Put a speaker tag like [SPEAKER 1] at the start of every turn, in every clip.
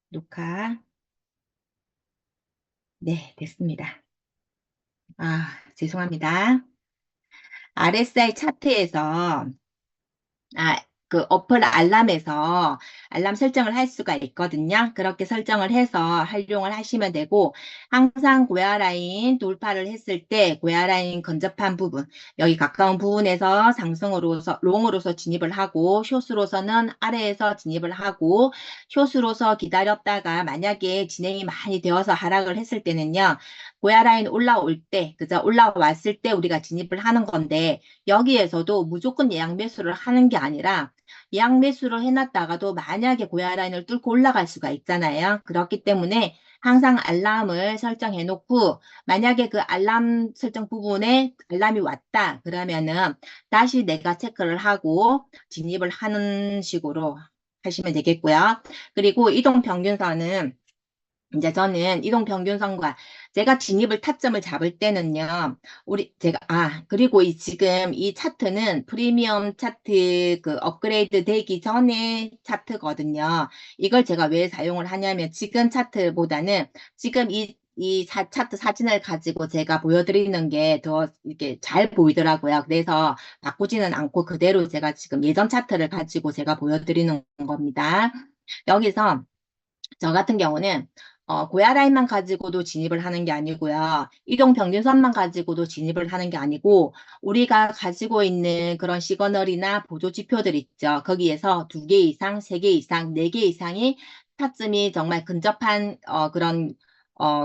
[SPEAKER 1] 녹화. 네, 됐습니다. 죄송합니다. RSI 차트에서, 그 어플 알람에서 알람 설정을 할 수가 있거든요. 그렇게 설정을 해서 활용을 하시면 되고, 항상 고야라인 돌파를 했을 때 고야라인 근접한 부분, 여기 가까운 부분에서 상승으로서, 롱으로서 진입을 하고, 숏으로서는 아래에서 진입을 하고, 숏으로서 기다렸다가 만약에 진행이 많이 되어서 하락을 했을 때는요, 고야라인 올라올 때, 그죠? 올라왔을 때 우리가 진입을 하는 건데, 여기에서도 무조건 예약 매수를 하는 게 아니라 예약 매수를 해놨다가도 만약에 고야 라인을 뚫고 올라갈 수가 있잖아요. 그렇기 때문에 항상 알람을 설정해 놓고 만약에 그 알람 설정 부분에 알람이 왔다 그러면은 다시 내가 체크를 하고 진입을 하는 식으로 하시면 되겠고요. 그리고 이동 평균선은 이제 저는 이동 평균선과 제가 진입을 타점을 잡을 때는요, 그리고 지금 이 차트는 프리미엄 차트 그 업그레이드 되기 전에 차트거든요. 이걸 제가 왜 사용을 하냐면 지금 차트보다는 지금 차트 사진을 가지고 제가 보여드리는 게 더 이렇게 잘 보이더라고요. 그래서 바꾸지는 않고 그대로 제가 지금 예전 차트를 가지고 제가 보여드리는 겁니다. 여기서 저 같은 경우는 고야 라인만 가지고도 진입을 하는 게 아니고요. 이동 평균선만 가지고도 진입을 하는 게 아니고 우리가 가지고 있는 그런 시그널이나 보조 지표들 있죠. 거기에서 두 개 이상, 세 개 이상, 네 개 이상이 타점이 정말 근접한 그런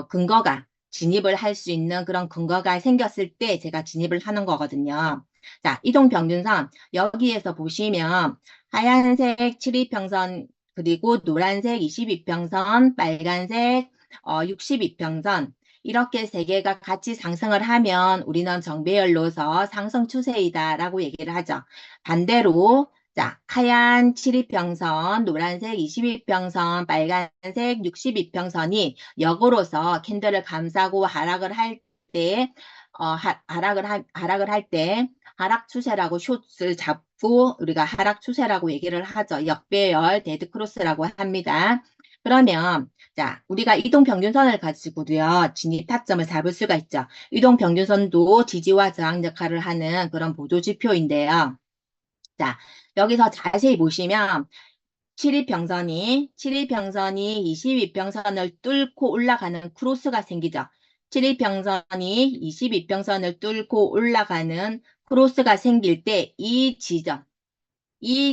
[SPEAKER 1] 근거가 진입을 할 수 있는 그런 근거가 생겼을 때 제가 진입을 하는 거거든요. 자, 이동 평균선 여기에서 보시면 하얀색 7이평선 그리고 노란색 22평선, 빨간색 62평선 이렇게 세 개가 같이 상승을 하면 우리는 정배열로서 상승 추세이다라고 얘기를 하죠. 반대로 자, 하얀 7이평선, 노란색 22평선, 빨간색 62평선이 역으로서 캔들을 감싸고 하락을 할 때, 하락을 할 때, 하락 추세라고 숏을 잡고 우리가 하락 추세라고 얘기를 하죠. 역배열 데드크로스라고 합니다. 그러면 자, 우리가 이동평균선을 가지고도요, 진입 타점을 잡을 수가 있죠. 이동평균선도 지지와 저항 역할을 하는 그런 보조지표인데요. 자, 여기서 자세히 보시면 7일평선이 22평선을 뚫고 올라가는 크로스가 생기죠. 7일평선이 22평선을 뚫고 올라가는 크로스가 생길 때 이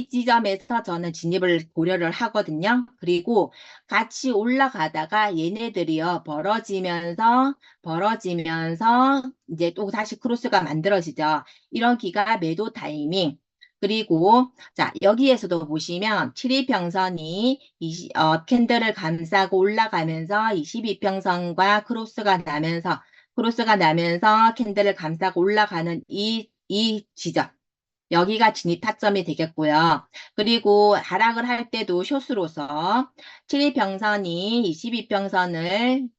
[SPEAKER 1] 지점에서 저는 진입을 고려를 하거든요. 그리고 같이 올라가다가 얘네들이요, 벌어지면서 이제 또 다시 크로스가 만들어지죠. 이런 기가 매도 타이밍. 그리고 자, 여기에서도 보시면 7일평선이 캔들을 감싸고 올라가면서 22평선과 크로스가 나면서 캔들을 감싸고 올라가는 이 지점. 여기가 진입 타점이 되겠고요. 그리고 하락을 할 때도 숏으로서 7일평선이 22평선을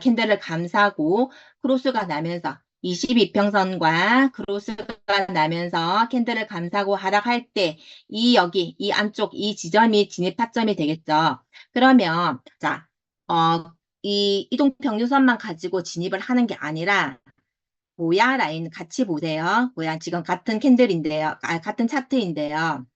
[SPEAKER 1] 캔들을 감싸고 크로스가 나면서 22평선과 크로스가 나면서 캔들을 감싸고 하락할 때 이 안쪽 이 지점이 진입 타점이 되겠죠. 그러면 자, 이 이동평균선만 가지고 진입을 하는 게 아니라 모야 라인 같이 보세요. 모야 지금 같은 캔들인데요. 같은 차트인데요.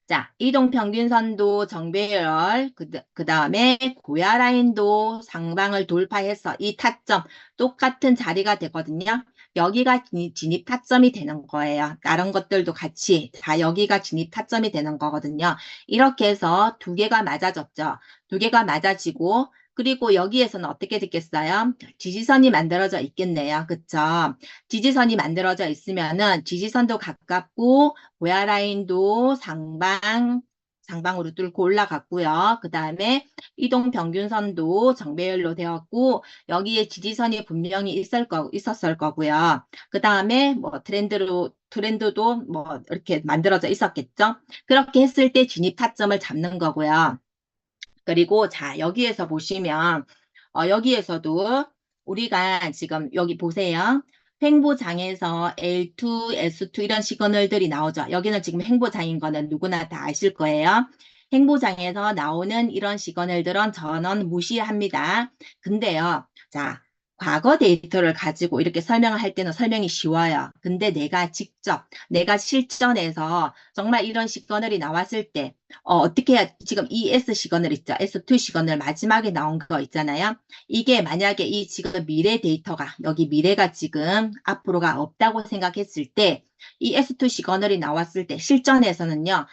[SPEAKER 1] 자, 이동평균선도 정배열, 그 다음에 고야 라인도 상방을 돌파해서 이 타점 똑같은 자리가 되거든요. 여기가 진입 타점이 되는 거예요. 다른 것들도 같이 다 여기가 진입 타점이 되는 거거든요. 이렇게 해서 두 개가 맞아졌죠. 두 개가 맞아지고 그리고 여기에서는 어떻게 됐겠어요? 지지선이 만들어져 있겠네요. 그쵸? 지지선이 만들어져 있으면은 지지선도 가깝고 고야 라인도 상방으로 뚫고 올라갔고요. 그 다음에 이동 평균선도 정배열로 되었고 여기에 지지선이 분명히 있었을 거고요. 그 다음에 뭐 트렌드도 뭐 이렇게 만들어져 있었겠죠. 그렇게 했을 때 진입 타점을 잡는 거고요. 그리고 자, 여기에서 보시면 여기에서도 우리가 지금 여기 보세요. 횡보장에서 L2, S2 이런 시그널들이 나오죠. 여기는 지금 횡보장인 거는 누구나 다 아실 거예요. 행보장에서 나오는 이런 시그널들은 저는 무시합니다. 근데요, 자, 과거 데이터를 가지고 이렇게 설명을 할 때는 설명이 쉬워요. 근데 내가 직접, 내가 실전에서 정말 이런 시그널이 나왔을 때, 어떻게 해야, 지금 이 S 시그널 있죠? S2 시그널 마지막에 나온 거 있잖아요. 이게 만약에 이 지금 미래 데이터가, 여기 미래가 지금 앞으로가 없다고 생각했을 때, 이 S2 시그널이 나왔을 때 실전에서는요,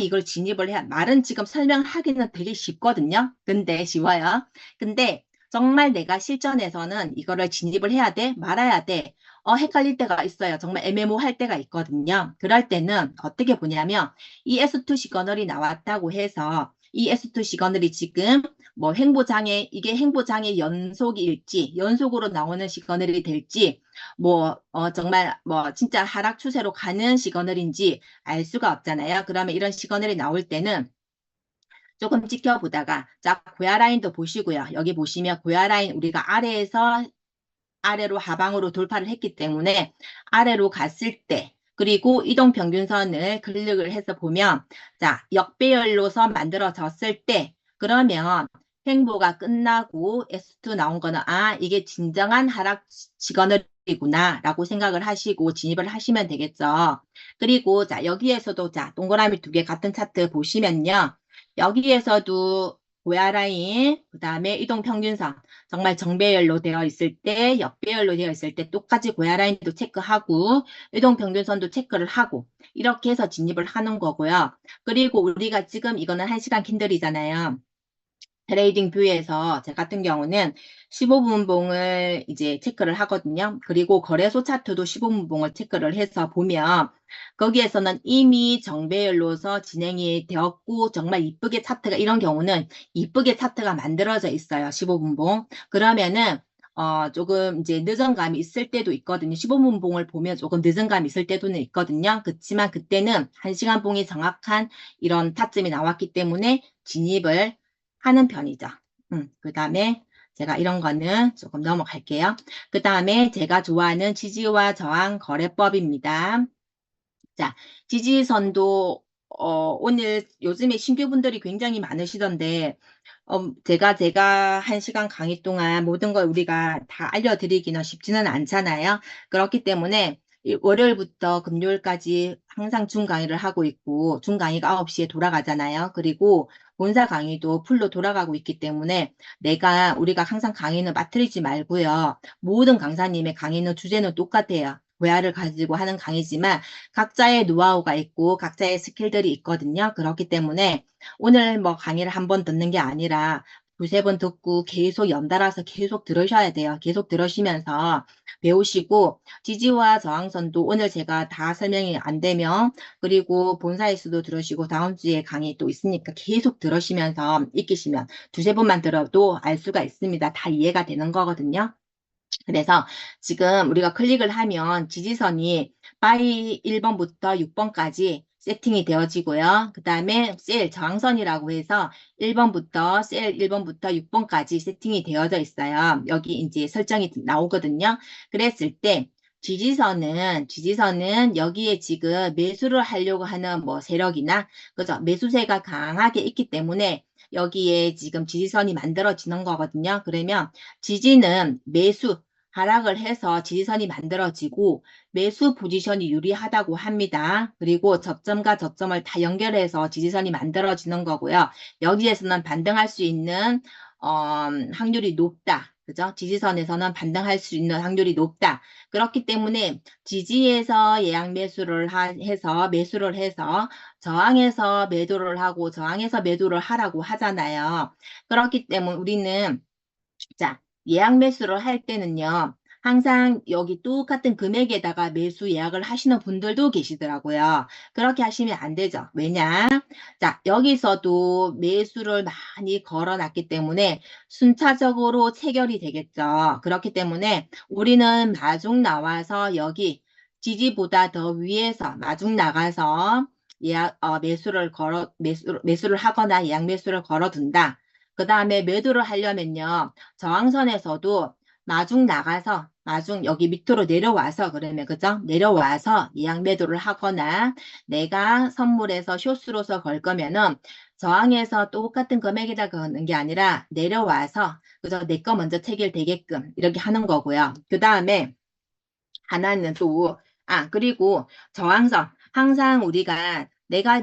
[SPEAKER 1] 이걸 진입을 해야, 말은 지금 설명하기는 되게 쉽거든요. 근데 쉬워요. 근데 정말 내가 실전에서는 이거를 진입을 해야 돼? 말아야 돼? 헷갈릴 때가 있어요. 정말 애매모호할 때가 있거든요. 그럴 때는 어떻게 보냐면 이 S2 시그널이 나왔다고 해서 이 S2 시그널이 지금 뭐 행보장애, 이게 행보장애 연속일지, 연속으로 나오는 시그널이 될지, 뭐, 정말 뭐 진짜 하락 추세로 가는 시그널인지 알 수가 없잖아요. 그러면 이런 시그널이 나올 때는 조금 지켜보다가, 자, 고야 라인도 보시고요. 여기 보시면 고야 라인 우리가 아래에서 아래로 하방으로 돌파를 했기 때문에 아래로 갔을 때, 그리고 이동평균선을 클릭을 해서 보면, 자, 역배열로서 만들어졌을 때, 그러면 횡보가 끝나고 S2 나온 거는, 아, 이게 진정한 하락 시그널이구나, 라고 생각을 하시고 진입을 하시면 되겠죠. 그리고, 자, 여기에서도, 자, 동그라미 두 개 같은 차트 보시면요. 여기에서도 고야 라인, 그 다음에 이동평균선, 정말 정배열로 되어 있을 때, 역배열로 되어 있을 때 똑같이 고야 라인도 체크하고 이동평균선도 체크를 하고 이렇게 해서 진입을 하는 거고요. 그리고 우리가 지금 이거는 1시간 캔들이잖아요. 트레이딩 뷰에서 제 같은 경우는 15분봉을 이제 체크를 하거든요. 그리고 거래소 차트도 15분봉을 체크를 해서 보면 거기에서는 이미 정배열로서 진행이 되었고 정말 이쁘게 차트가 이런 경우는 이쁘게 차트가 만들어져 있어요. 15분봉. 그러면은 조금 이제 늦은 감이 있을 때도 있거든요. 15분봉을 보면 조금 늦은 감이 있을 때도 있거든요. 그렇지만 그때는 1시간 봉이 정확한 이런 타점이 나왔기 때문에 진입을 하는 편이죠. 그 다음에 제가 이런 거는 조금 넘어갈게요. 그 다음에 제가 좋아하는 지지와 저항 거래법입니다. 자, 지지선도 오늘 요즘에 신규분들이 굉장히 많으시던데 제가 1시간 강의 동안 모든 걸 우리가 다 알려드리기는 쉽지는 않잖아요. 그렇기 때문에 월요일부터 금요일까지 항상 중 강의를 하고 있고 중 강의가 9시에 돌아가잖아요. 그리고 본사 강의도 풀로 돌아가고 있기 때문에 우리가 항상 강의는 빠뜨리지 말고요. 모든 강사님의 강의는 주제는 똑같아요. 고야를 가지고 하는 강의지만 각자의 노하우가 있고 각자의 스킬들이 있거든요. 그렇기 때문에 오늘 뭐 강의를 한 번 듣는 게 아니라 두세 번 듣고 계속 연달아서 계속 들으셔야 돼요. 계속 들으시면서 배우시고 지지와 저항선도 오늘 제가 다 설명이 안 되면 그리고 본사에서도 들으시고 다음 주에 강의 또 있으니까 계속 들으시면서 익히시면 두세 번만 들어도 알 수가 있습니다. 다 이해가 되는 거거든요. 그래서 지금 우리가 클릭을 하면 지지선이 바이 1번부터 6번까지 세팅이 되어지고요. 그 다음에 셀 저항선이라고 해서 1번부터 셀 1번부터 6번까지 세팅이 되어져 있어요. 여기 이제 설정이 나오거든요. 그랬을 때 지지선은 여기에 지금 매수를 하려고 하는 뭐 세력이나 그죠? 매수세가 강하게 있기 때문에 여기에 지금 지지선이 만들어지는 거거든요. 그러면 지지는 매수 하락을 해서 지지선이 만들어지고 매수 포지션이 유리하다고 합니다. 그리고 저점과 저점을 다 연결해서 지지선이 만들어지는 거고요. 여기에서는 반등할 수 있는 확률이 높다. 그죠? 지지선에서는 반등할 수 있는 확률이 높다. 그렇기 때문에 지지에서 예약 해서 매수를 해서 저항에서 매도를 하고 저항에서 매도를 하라고 하잖아요. 그렇기 때문에 우리는 자, 예약 매수를 할 때는요, 항상 여기 똑같은 금액에다가 매수 예약을 하시는 분들도 계시더라고요. 그렇게 하시면 안 되죠. 왜냐? 자, 여기서도 매수를 많이 걸어놨기 때문에 순차적으로 체결이 되겠죠. 그렇기 때문에 우리는 마중 나와서 여기 지지보다 더 위에서 마중 나가서 매수를 하거나 예약 매수를 걸어둔다. 그 다음에 매도를 하려면요. 저항선에서도 마중 나가서 나중 여기 밑으로 내려와서 그러면 그죠? 내려와서 예약 매도를 하거나 내가 선물해서 쇼스로서 걸 거면은 저항해서 똑같은 금액에다 거는 게 아니라 내려와서 그죠? 내 거 먼저 체결되게끔 이렇게 하는 거고요. 그 다음에 하나는 또, 그리고 저항선. 항상 우리가 내가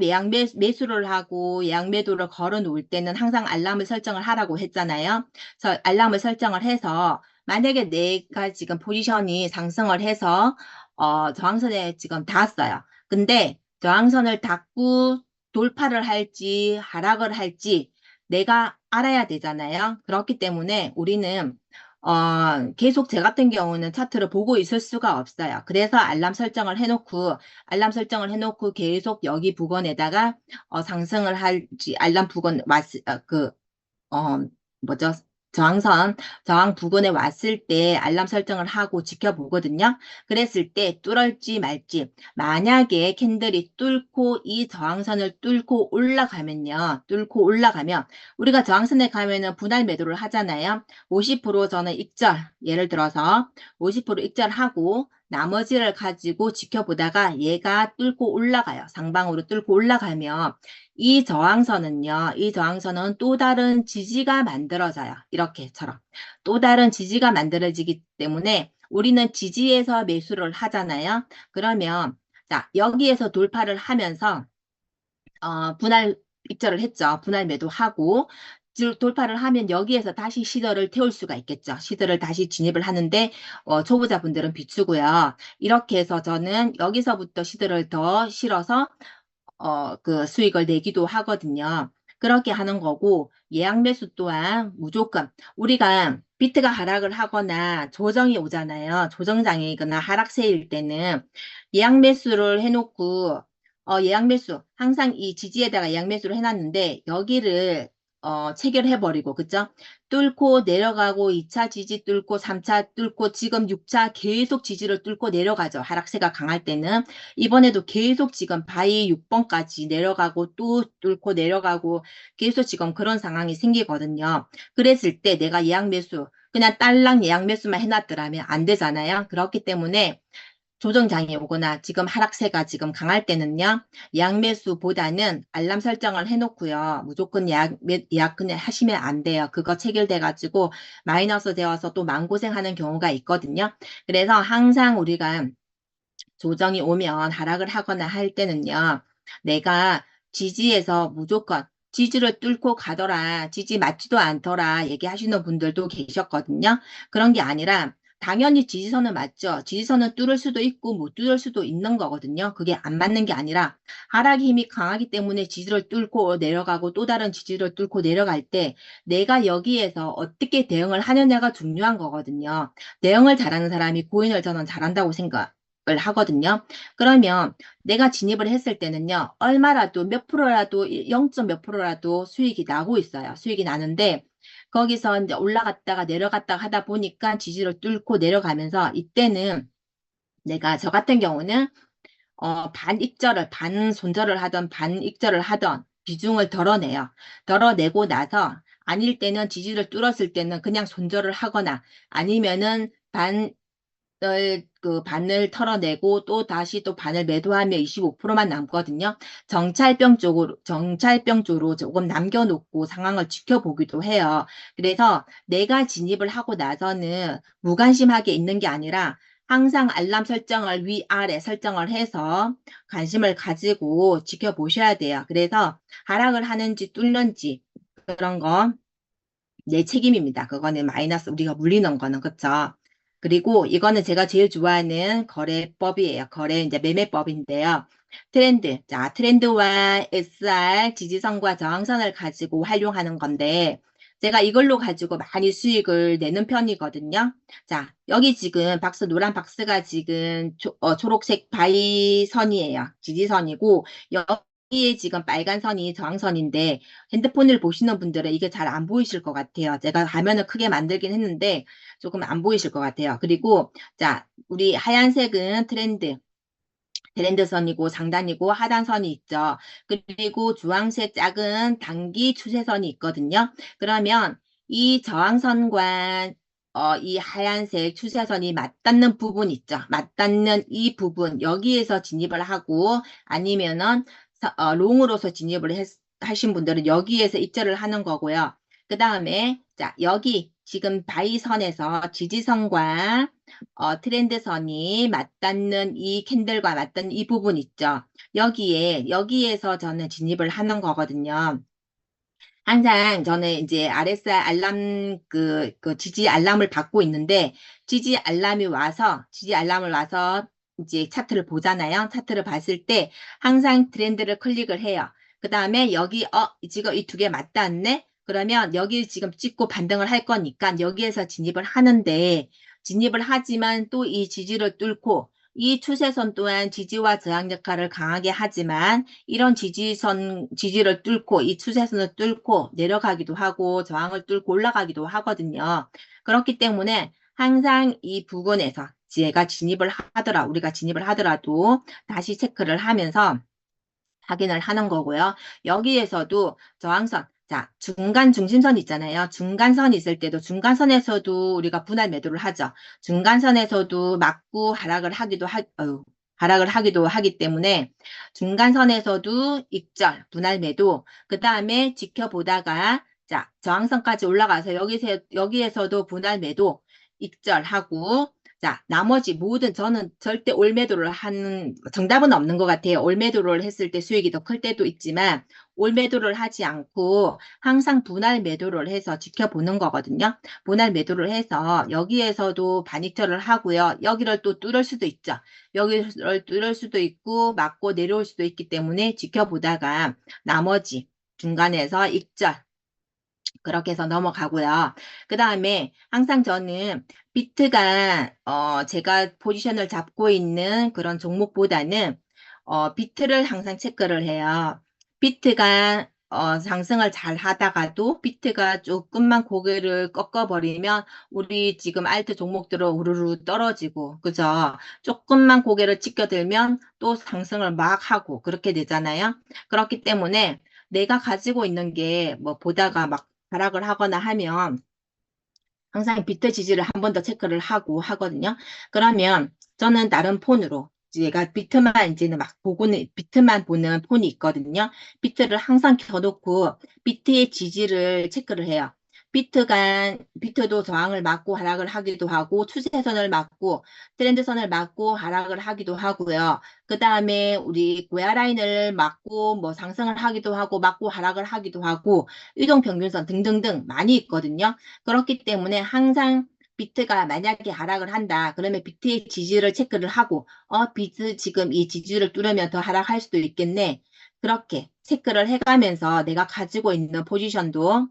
[SPEAKER 1] 매수를 하고 예약 매도를 걸어 놓을 때는 항상 알람을 설정을 하라고 했잖아요. 그래서 알람을 설정을 해서 만약에 내가 지금 포지션이 상승을 해서 저항선에 지금 닿았어요. 근데 저항선을 닿고 돌파를 할지 하락을 할지 내가 알아야 되잖아요. 그렇기 때문에 우리는 계속 제 같은 경우는 차트를 보고 있을 수가 없어요. 그래서 알람 설정을 해놓고 계속 여기 부근에다가 상승을 할지, 알람 부근 어, 뭐죠? 저항선, 저항 부근에 왔을 때 알람 설정을 하고 지켜보거든요. 그랬을 때 뚫을지 말지. 만약에 캔들이 뚫고 이 저항선을 뚫고 올라가면요. 뚫고 올라가면 우리가 저항선에 가면은 분할 매도를 하잖아요. 50% 저는 익절, 예를 들어서 50% 익절하고 나머지를 가지고 지켜보다가 얘가 뚫고 올라가요. 상방으로 뚫고 올라가면 이 저항선은 또 다른 지지가 만들어져요. 이렇게처럼. 또 다른 지지가 만들어지기 때문에 우리는 지지에서 매수를 하잖아요. 그러면, 자, 여기에서 돌파를 하면서, 분할 입절을 했죠. 분할 매도하고, 돌파를 하면 여기에서 다시 시더를 태울 수가 있겠죠. 시더를 다시 진입을 하는데, 초보자분들은 비추고요. 이렇게 해서 저는 여기서부터 시더를 더 실어서 그 수익을 내기도 하거든요. 그렇게 하는 거고, 예약 매수 또한 무조건, 우리가 비트가 하락을 하거나 조정이 오잖아요. 조정장이거나 하락세일 때는 예약 매수를 해놓고, 예약 매수, 항상 이 지지에다가 예약 매수를 해놨는데, 여기를, 체결해버리고, 그죠? 뚫고 내려가고, 2차 지지 뚫고, 3차 뚫고, 지금 6차 계속 지지를 뚫고 내려가죠. 하락세가 강할 때는. 이번에도 계속 지금 바위 6번까지 내려가고 또 뚫고 내려가고 계속 지금 그런 상황이 생기거든요. 그랬을 때 내가 예약 매수, 그냥 딸랑 예약 매수만 해놨더라면 안 되잖아요. 그렇기 때문에 조정장이 오거나 지금 하락세가 지금 강할 때는요. 예약 매수보다는 알람 설정을 해놓고요. 무조건 예약 그냥 하시면 안 돼요. 그거 체결돼가지고 마이너스 되어서 또 마음고생하는 경우가 있거든요. 그래서 항상 우리가 조정이 오면 하락을 하거나 할 때는요. 내가 지지에서 무조건 지지를 뚫고 가더라. 지지 맞지도 않더라. 얘기하시는 분들도 계셨거든요. 그런 게 아니라 당연히 지지선은 맞죠. 지지선은 뚫을 수도 있고 못 뚫을 수도 있는 거거든요. 그게 안 맞는 게 아니라 하락의 힘이 강하기 때문에 지지를 뚫고 내려가고 또 다른 지지를 뚫고 내려갈 때 내가 여기에서 어떻게 대응을 하느냐가 중요한 거거든요. 대응을 잘하는 사람이 고인을 저는 잘한다고 생각을 하거든요. 그러면 내가 진입을 했을 때는요, 얼마라도 몇 프로라도 0. 몇 프로라도 수익이 나고 있어요. 수익이 나는데 거기서 이제 올라갔다가 내려갔다가 하다 보니까 지지를 뚫고 내려가면서 이때는 내가 저 같은 경우는 반 손절을 하던 반 익절을 하던 비중을 덜어내요. 덜어내고 나서 아닐 때는 지지를 뚫었을 때는 그냥 손절을 하거나 아니면은 그 반을 털어내고 또 다시 또 반을 매도하면 25%만 남거든요. 정찰병 쪽으로 조금 남겨놓고 상황을 지켜보기도 해요. 그래서 내가 진입을 하고 나서는 무관심하게 있는 게 아니라 항상 알람 설정을 위아래 설정을 해서 관심을 가지고 지켜보셔야 돼요. 그래서 하락을 하는지 뚫는지 그런 거 내 책임입니다. 그거는 마이너스 우리가 물리는 거는 그쵸? 그리고 이거는 제가 제일 좋아하는 거래법이에요. 거래 이제 매매법인데요. 트렌드. 자, 트렌드와 SR 지지선과 저항선을 가지고 활용하는 건데 제가 이걸로 가지고 많이 수익을 내는 편이거든요. 자, 여기 지금 노란 박스가 지금 초록색 바위선이에요. 지지선이고 여기에 지금 빨간 선이 저항선인데 핸드폰을 보시는 분들은 이게 잘 안 보이실 것 같아요. 제가 화면을 크게 만들긴 했는데 조금 안 보이실 것 같아요. 그리고 자, 우리 하얀색은 트렌드선이고 상단이고 하단선이 있죠. 그리고 주황색 작은 단기 추세선이 있거든요. 그러면 이 저항선과 이 하얀색 추세선이 맞닿는 부분 있죠. 맞닿는 이 부분, 여기에서 진입을 하고, 아니면은, 롱으로서 진입을 하신 분들은 여기에서 입절을 하는 거고요. 그 다음에, 자, 여기 지금 바이선에서 지지선과 트렌드선이 맞닿는 이 캔들과 맞닿는 이 부분 있죠. 여기에서 저는 진입을 하는 거거든요. 항상 저는 이제 RSI 알람 그 지지 알람을 받고 있는데 지지 알람을 와서 이제 차트를 보잖아요. 차트를 봤을 때 항상 트렌드를 클릭을 해요. 그 다음에 여기 지금 이 두 개 맞닿네? 그러면 여기 지금 찍고 반등을 할 거니까 여기에서 진입을 하는데 진입을 하지만 또 이 지지를 뚫고 이 추세선 또한 지지와 저항 역할을 강하게 하지만 이런 지지를 뚫고 이 추세선을 뚫고 내려가기도 하고 저항을 뚫고 올라가기도 하거든요. 그렇기 때문에 항상 이 부분에서 우리가 진입을 하더라도 다시 체크를 하면서 확인을 하는 거고요. 여기에서도 저항선, 자, 중간 중심선 있잖아요. 중간선 있을 때도 중간선에서도 우리가 분할 매도를 하죠. 중간선에서도 맞고 하락을 하기도 하기 때문에 중간선에서도 익절, 분할 매도, 그 다음에 지켜보다가 자, 저항선까지 올라가서 여기에서도 분할 매도, 익절하고 자, 나머지 모든 저는 절대 올매도를 하는 정답은 없는 것 같아요. 올매도를 했을 때 수익이 더 클 때도 있지만 올매도를 하지 않고 항상 분할 매도를 해서 지켜보는 거거든요. 분할 매도를 해서 여기에서도 반익절을 하고요. 여기를 또 뚫을 수도 있죠. 여기를 뚫을 수도 있고 맞고 내려올 수도 있기 때문에 지켜보다가 나머지 중간에서 익절 그렇게 해서 넘어가고요. 그 다음에 항상 저는 비트가 제가 포지션을 잡고 있는 그런 종목보다는 비트를 항상 체크를 해요. 비트가 상승을 잘 하다가도 비트가 조금만 고개를 꺾어버리면 우리 지금 알트 종목들은 우르르 떨어지고 그죠? 조금만 고개를 치켜들면 또 상승을 막 하고 그렇게 되잖아요. 그렇기 때문에 내가 가지고 있는 게 뭐 보다가 막 하락을 하거나 하면 항상 비트 지지를 한 번 더 체크를 하고 하거든요. 그러면 저는 다른 폰으로 제가 비트만 이제는 막 보고는 비트만 보는 폰이 있거든요. 비트를 항상 켜놓고 비트의 지지를 체크를 해요. 비트도 저항을 맞고 하락을 하기도 하고 추세선을 맞고 트렌드선을 맞고 하락을 하기도 하고요. 그 다음에 우리 고야 라인을 맞고 뭐 상승을 하기도 하고 맞고 하락을 하기도 하고 이동평균선 등등등 많이 있거든요. 그렇기 때문에 항상 비트가 만약에 하락을 한다. 그러면 비트의 지지를 체크를 하고, 비트 지금 이 지지를 뚫으면 더 하락할 수도 있겠네. 그렇게 체크를 해가면서 내가 가지고 있는 포지션도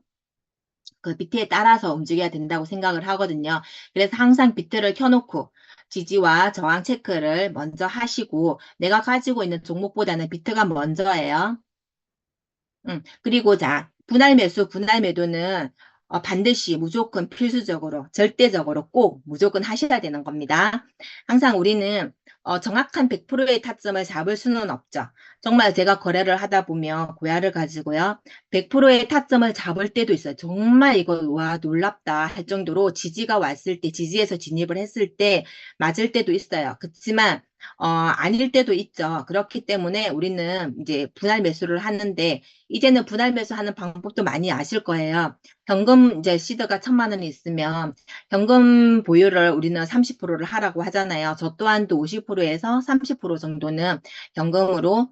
[SPEAKER 1] 그 비트에 따라서 움직여야 된다고 생각을 하거든요. 그래서 항상 비트를 켜놓고 지지와 저항 체크를 먼저 하시고 내가 가지고 있는 종목보다는 비트가 먼저예요. 그리고 자, 분할 매도는 반드시 무조건 필수적으로, 절대적으로 꼭 무조건 하셔야 되는 겁니다. 항상 우리는 정확한 100%의 타점을 잡을 수는 없죠. 정말 제가 거래를 하다 보면 고야를 가지고요. 100%의 타점을 잡을 때도 있어요. 정말 이거 와 놀랍다 할 정도로 지지가 왔을 때, 지지에서 진입을 했을 때 맞을 때도 있어요. 그렇지만 아닐 때도 있죠. 그렇기 때문에 우리는 이제 분할 매수를 하는데 이제는 분할 매수하는 방법도 많이 아실 거예요. 현금 이제 시드가 1,000만 원이 있으면 현금 보유를 우리는 30%를 하라고 하잖아요. 저 또한도 50%에서 30% 정도는 현금으로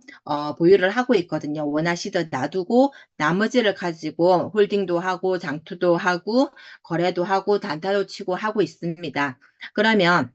[SPEAKER 1] 보유를 하고 있거든요. 원화 시드 놔두고 나머지를 가지고 홀딩도 하고 장투도 하고 거래도 하고 단타도 치고 하고 있습니다. 그러면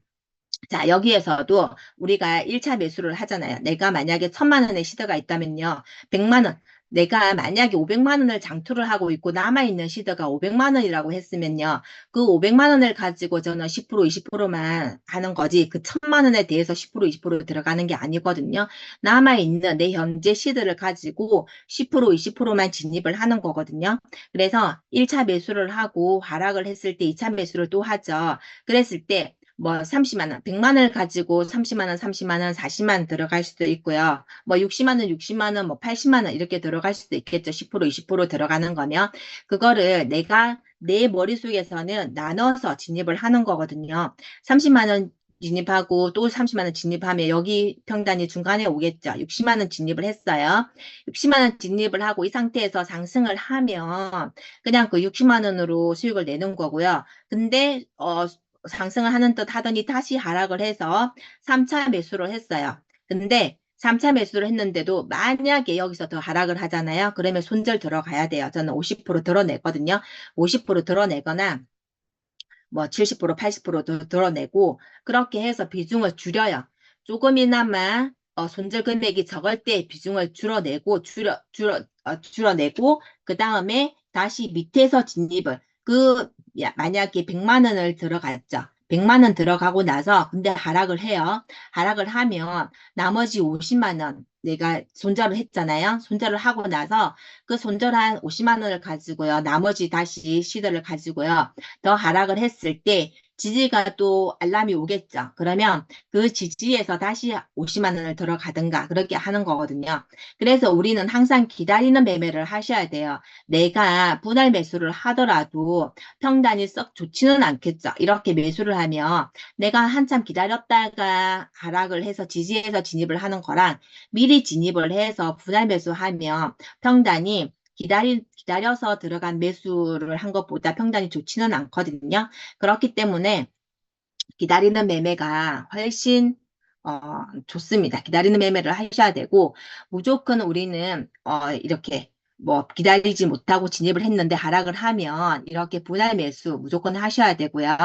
[SPEAKER 1] 자, 여기에서도 우리가 1차 매수를 하잖아요. 내가 만약에 1,000만 원의 시드가 있다면요. 100만 원. 내가 만약에 500만 원을 장투를 하고 있고 남아있는 시드가 500만 원이라고 했으면요. 그 500만 원을 가지고 저는 10%, 20%만 하는 거지. 그 1,000만 원에 대해서 10%, 20% 들어가는 게 아니거든요. 남아있는 내 현재 시드를 가지고 10%, 20%만 진입을 하는 거거든요. 그래서 1차 매수를 하고 하락을 했을 때 2차 매수를 또 하죠. 그랬을 때 뭐 30만 원, 100만 원을 가지고 30만 원, 30만 원, 40만 원 들어갈 수도 있고요. 뭐 60만 원, 60만 원, 뭐 80만 원 이렇게 들어갈 수도 있겠죠. 10%, 20% 들어가는 거면 그거를 내가 내 머릿속에서는 나눠서 진입을 하는 거거든요. 30만 원 진입하고 또 30만 원 진입하면 여기 평단이 중간에 오겠죠. 60만 원 진입을 했어요. 60만 원 진입을 하고 이 상태에서 상승을 하면 그냥 그 60만 원으로 수익을 내는 거고요. 근데 상승을 하는 듯 하더니 다시 하락을 해서 3차 매수를 했어요. 근데 3차 매수를 했는데도 만약에 여기서 더 하락을 하잖아요. 그러면 손절 들어가야 돼요. 저는 50% 들어내거든요. 50% 들어내거나 뭐 70%, 80%도 들어내고 그렇게 해서 비중을 줄여요. 조금이나마 손절 금액이 적을 때 비중을 줄여내고 그 다음에 다시 밑에서 진입을 만약에 100만 원을 들어갔죠. 100만 원 들어가고 나서 근데 하락을 해요. 하락을 하면 나머지 50만 원 내가 손절을 했잖아요. 손절을 하고 나서 그 손절한 50만 원을 가지고요. 나머지 다시 시드를 가지고요. 더 하락을 했을 때 지지가 또 알람이 오겠죠. 그러면 그 지지에서 다시 50만 원을 들어가든가 그렇게 하는 거거든요. 그래서 우리는 항상 기다리는 매매를 하셔야 돼요. 내가 분할 매수를 하더라도 평단이 썩 좋지는 않겠죠. 이렇게 매수를 하면 내가 한참 기다렸다가 하락을 해서 지지해서 진입을 하는 거랑 미리 진입을 해서 분할 매수하면 평단이 기다려서 들어간 매수를 한 것보다 평단이 좋지는 않거든요. 그렇기 때문에 기다리는 매매가 훨씬 좋습니다. 기다리는 매매를 하셔야 되고 무조건 우리는 이렇게 뭐 기다리지 못하고 진입을 했는데 하락을 하면 이렇게 분할 매수 무조건 하셔야 되고요.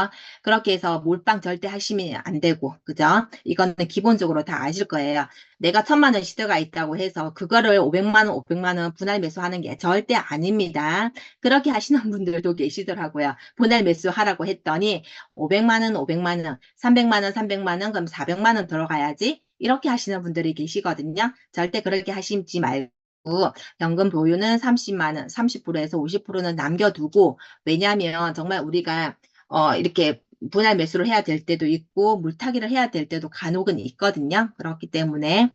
[SPEAKER 1] 그렇게 해서 몰빵 절대 하시면 안 되고 그죠? 이거는 기본적으로 다 아실 거예요. 내가 1,000만 원 시대가 있다고 해서 그거를 500만 원, 500만 원 분할 매수하는 게 절대 아닙니다. 그렇게 하시는 분들도 계시더라고요. 분할 매수하라고 했더니 500만 원, 500만 원, 300만 원, 300만 원, 그럼 400만 원 들어가야지. 이렇게 하시는 분들이 계시거든요. 절대 그렇게 하시지 말고 현금 보유는 30만 원, 30%에서 50%는 남겨두고 왜냐하면 정말 우리가 이렇게 분할 매수를 해야 될 때도 있고 물타기를 해야 될 때도 간혹은 있거든요. 그렇기 때문에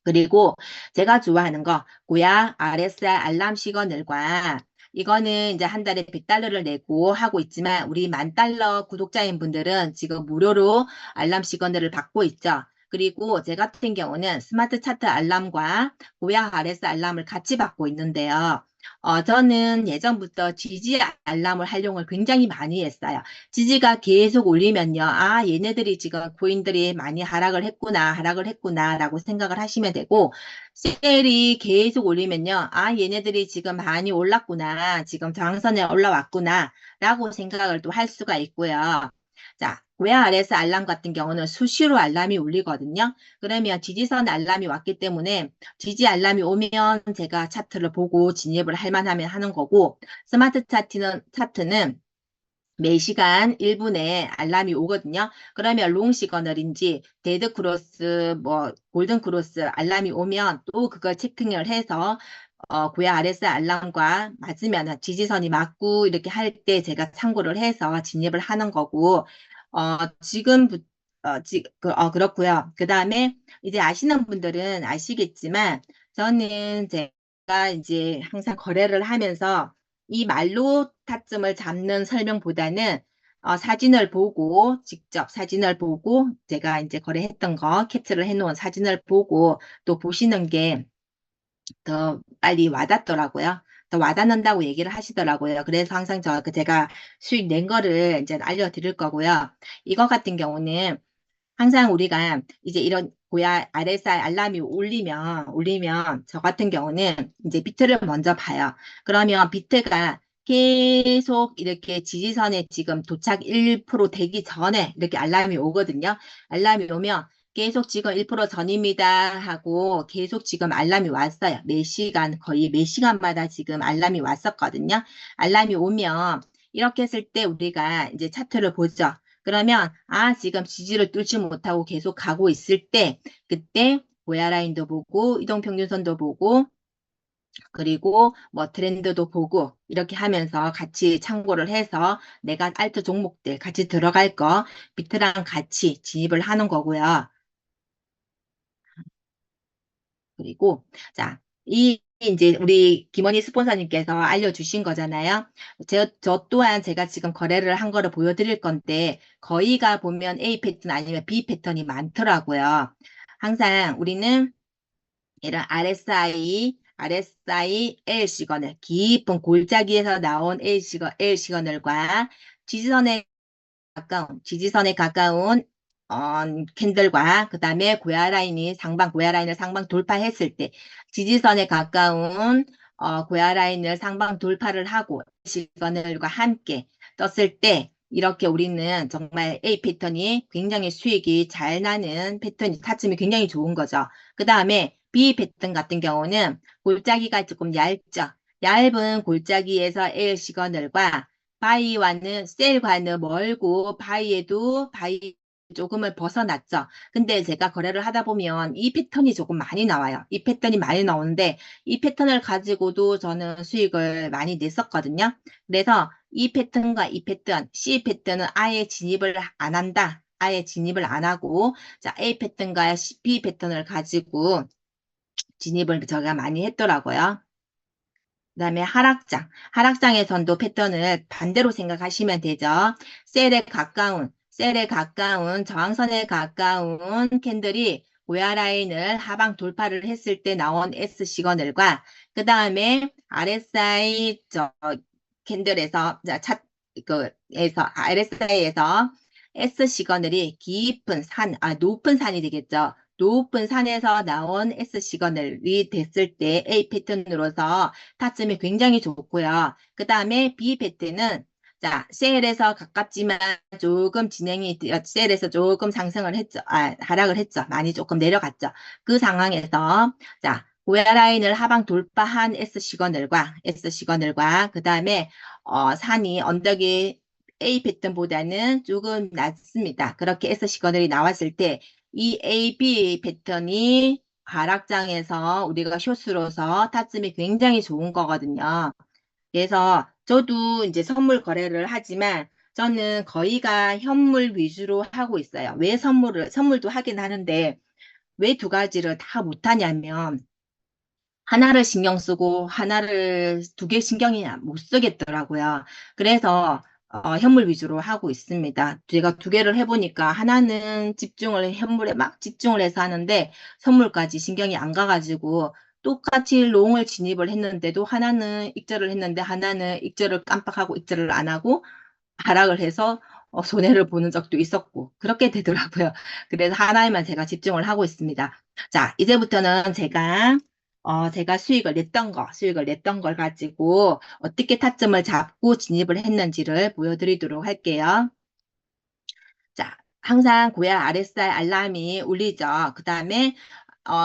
[SPEAKER 1] 그리고 제가 좋아하는 거 고야 RSI 알람 시그널과 이거는 이제 한 달에 100달러를 내고 하고 있지만 우리 10,000달러 구독자인 분들은 지금 무료로 알람 시그널을 받고 있죠. 그리고 제 같은 경우는 스마트 차트 알람과 고야 RSI 알람을 같이 받고 있는데요. 저는 예전부터 지지 알람을 활용을 굉장히 많이 했어요. 지지가 계속 올리면요. 아, 얘네들이 지금 코인들이 많이 하락을 했구나, 라고 생각을 하시면 되고, 셀이 계속 올리면요. 아, 얘네들이 지금 많이 올랐구나, 지금 저항선에 올라왔구나, 라고 생각을 또 할 수가 있고요. 자, 고야 아래서 알람 같은 경우는 수시로 알람이 울리거든요. 그러면 지지선 알람이 왔기 때문에 지지 알람이 오면 제가 차트를 보고 진입을 할 만하면 하는 거고, 스마트 차트는 매시간 1분에 알람이 오거든요. 그러면 롱 시그널인지 데드 크로스, 뭐 골든 크로스 알람이 오면 또 그걸 체킹을 해서 고야 RS 알람과 맞으면 지지선이 맞고 이렇게 할 때 제가 참고를 해서 진입을 하는 거고 지금부터 그렇고요. 그 다음에 이제 아시는 분들은 아시겠지만 저는 제가 이제 항상 거래를 하면서 이 말로 타점을 잡는 설명보다는 사진을 보고 직접 사진을 보고 제가 이제 거래했던 거 캡처를 해놓은 사진을 보고 또 보시는 게 더 빨리 와닿더라고요. 더 와닿는다고 얘기를 하시더라고요. 그래서 항상 제가 수익 낸 거를 이제 알려드릴 거고요. 이거 같은 경우는 항상 우리가 이제 이런 고야 RSI 알람이 울리면 저 같은 경우는 이제 비트를 먼저 봐요. 그러면 비트가 계속 이렇게 지지선에 지금 도착 1% 되기 전에 이렇게 알람이 오거든요. 알람이 오면 계속 지금 1% 전입니다 하고 계속 지금 알람이 왔어요. 매 시간 거의 매 시간마다 지금 알람이 왔었거든요. 알람이 오면 이렇게 했을 때 우리가 이제 차트를 보죠. 그러면 지금 지지를 뚫지 못하고 계속 가고 있을 때 그때 고야 라인도 보고 이동평균선도 보고 그리고 뭐 트렌드도 보고 이렇게 하면서 같이 참고를 해서 내가 알트 종목들 같이 들어갈 거 비트랑 같이 진입을 하는 거고요. 그리고 자, 이 이제 우리 김원희 스폰서님께서 알려주신 거잖아요. 저 또한 제가 지금 거래를 한 거를 보여드릴 건데, 거의가 보면 A 패턴 아니면 B 패턴이 많더라고요. 항상 우리는 이런 RSI L 시그널, 깊은 골짜기에서 나온 L 시그널과 지지선에 지지선에 가까운 캔들과 그 다음에 고야 라인을 상방 돌파했을 때 지지선에 가까운 고야 라인을 상방 돌파를 하고 시그널과 함께 떴을 때 이렇게 우리는 정말 A 패턴이 굉장히 수익이 잘 나는 패턴이 타점이 굉장히 좋은 거죠. 그 다음에 B 패턴 같은 경우는 골짜기가 조금 얇죠. 얇은 골짜기에서 L 시그널과 바이와는 셀과는 멀고 바이 조금을 벗어났죠. 근데 제가 거래를 하다 보면 이 패턴이 조금 많이 나와요. 이 패턴이 많이 나오는데 이 패턴을 가지고도 저는 수익을 많이 냈었거든요. 그래서 이 패턴과 이 패턴, C 패턴은 아예 진입을 안 한다. 아예 진입을 안 하고 자 A 패턴과 B 패턴을 가지고 진입을 제가 많이 했더라고요. 그다음에 하락장. 하락장에선도 패턴을 반대로 생각하시면 되죠. 셀에 가까운, 저항선에 가까운 캔들이 고야 라인을 하방 돌파를 했을 때 나온 S 시그널과 그 다음에 RSI 캔들에서 RSI에서 S 시그널이 높은 산이 되겠죠. 높은 산에서 나온 S 시그널이 됐을 때 A 패턴으로서 타점이 굉장히 좋고요. 그 다음에 B 패턴은 자, 셀에서 가깝지만 셀에서 조금 상승을 했죠. 하락을 했죠. 많이 조금 내려갔죠. 그 상황에서 자, 고야 라인을 하방 돌파한 S 시그널과 그 다음에 언덕이 A 패턴보다는 조금 낮습니다. 그렇게 S 시그널이 나왔을 때 이 AB 패턴이 하락장에서 우리가 숏으로서 타점이 굉장히 좋은 거거든요. 그래서 저도 이제 선물 거래를 하지만 저는 거의가 현물 위주로 하고 있어요. 왜 선물도 하긴 하는데 왜 두 가지를 다 못하냐면 하나를 신경 쓰고 하나를 두 개 신경이 못 쓰겠더라고요. 그래서 현물 위주로 하고 있습니다. 제가 두 개를 해보니까 하나는 현물에 막 집중을 해서 하는데 선물까지 신경이 안 가가지고 똑같이 롱을 진입을 했는데도 하나는 익절을 했는데 하나는 익절을 깜빡하고 익절을 안 하고 하락을 해서 손해를 보는 적도 있었고 그렇게 되더라고요. 그래서 하나에만 제가 집중을 하고 있습니다. 자, 이제부터는 제가 수익을 냈던 걸 가지고 어떻게 타점을 잡고 진입을 했는지를 보여드리도록 할게요. 자, 항상 고야 RSI 알람이 울리죠. 그 다음에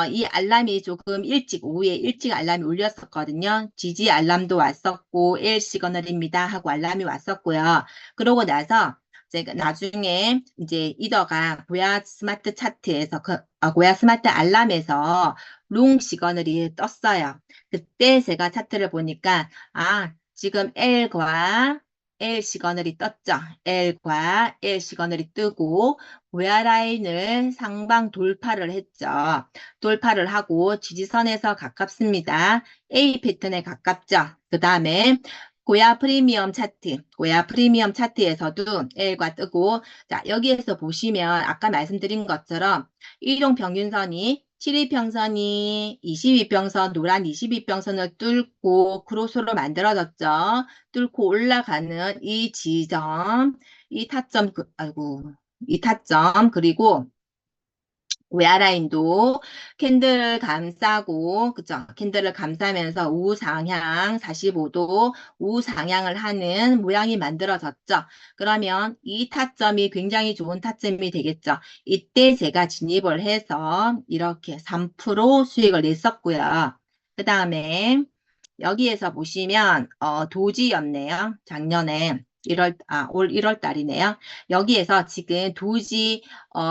[SPEAKER 1] 이 알람이 조금 오후에 일찍 알람이 울렸었거든요. 지지 알람도 왔었고, L 시그널입니다 하고 알람이 왔었고요. 그러고 나서 제가 나중에 이제 이더가 고야 스마트 알람에서 롱 시그널이 떴어요. 그때 제가 차트를 보니까, 지금 L 시그널이 떴죠. L과 L 시그널이 뜨고, 고야 라인을 상방 돌파를 했죠. 돌파를 하고 지지선에서 가깝습니다. A 패턴에 가깝죠. 그 다음에 고야 프리미엄 차트에서도 L과 뜨고, 자, 여기에서 보시면 아까 말씀드린 것처럼 이동 평균선이 7위평선이 22평선, 노란 22평선을 뚫고 크로스로 만들어졌죠. 뚫고 올라가는 이 지점, 이 타점, 그리고 웨어라인도 캔들을 감싸고, 그죠? 캔들을 감싸면서 우상향 45도 우상향을 하는 모양이 만들어졌죠. 그러면 이 타점이 굉장히 좋은 타점이 되겠죠. 이때 제가 진입을 해서 이렇게 3% 수익을 냈었고요. 그 다음에 여기에서 보시면 도지였네요. 작년에 올 1월 달이네요. 여기에서 지금 도지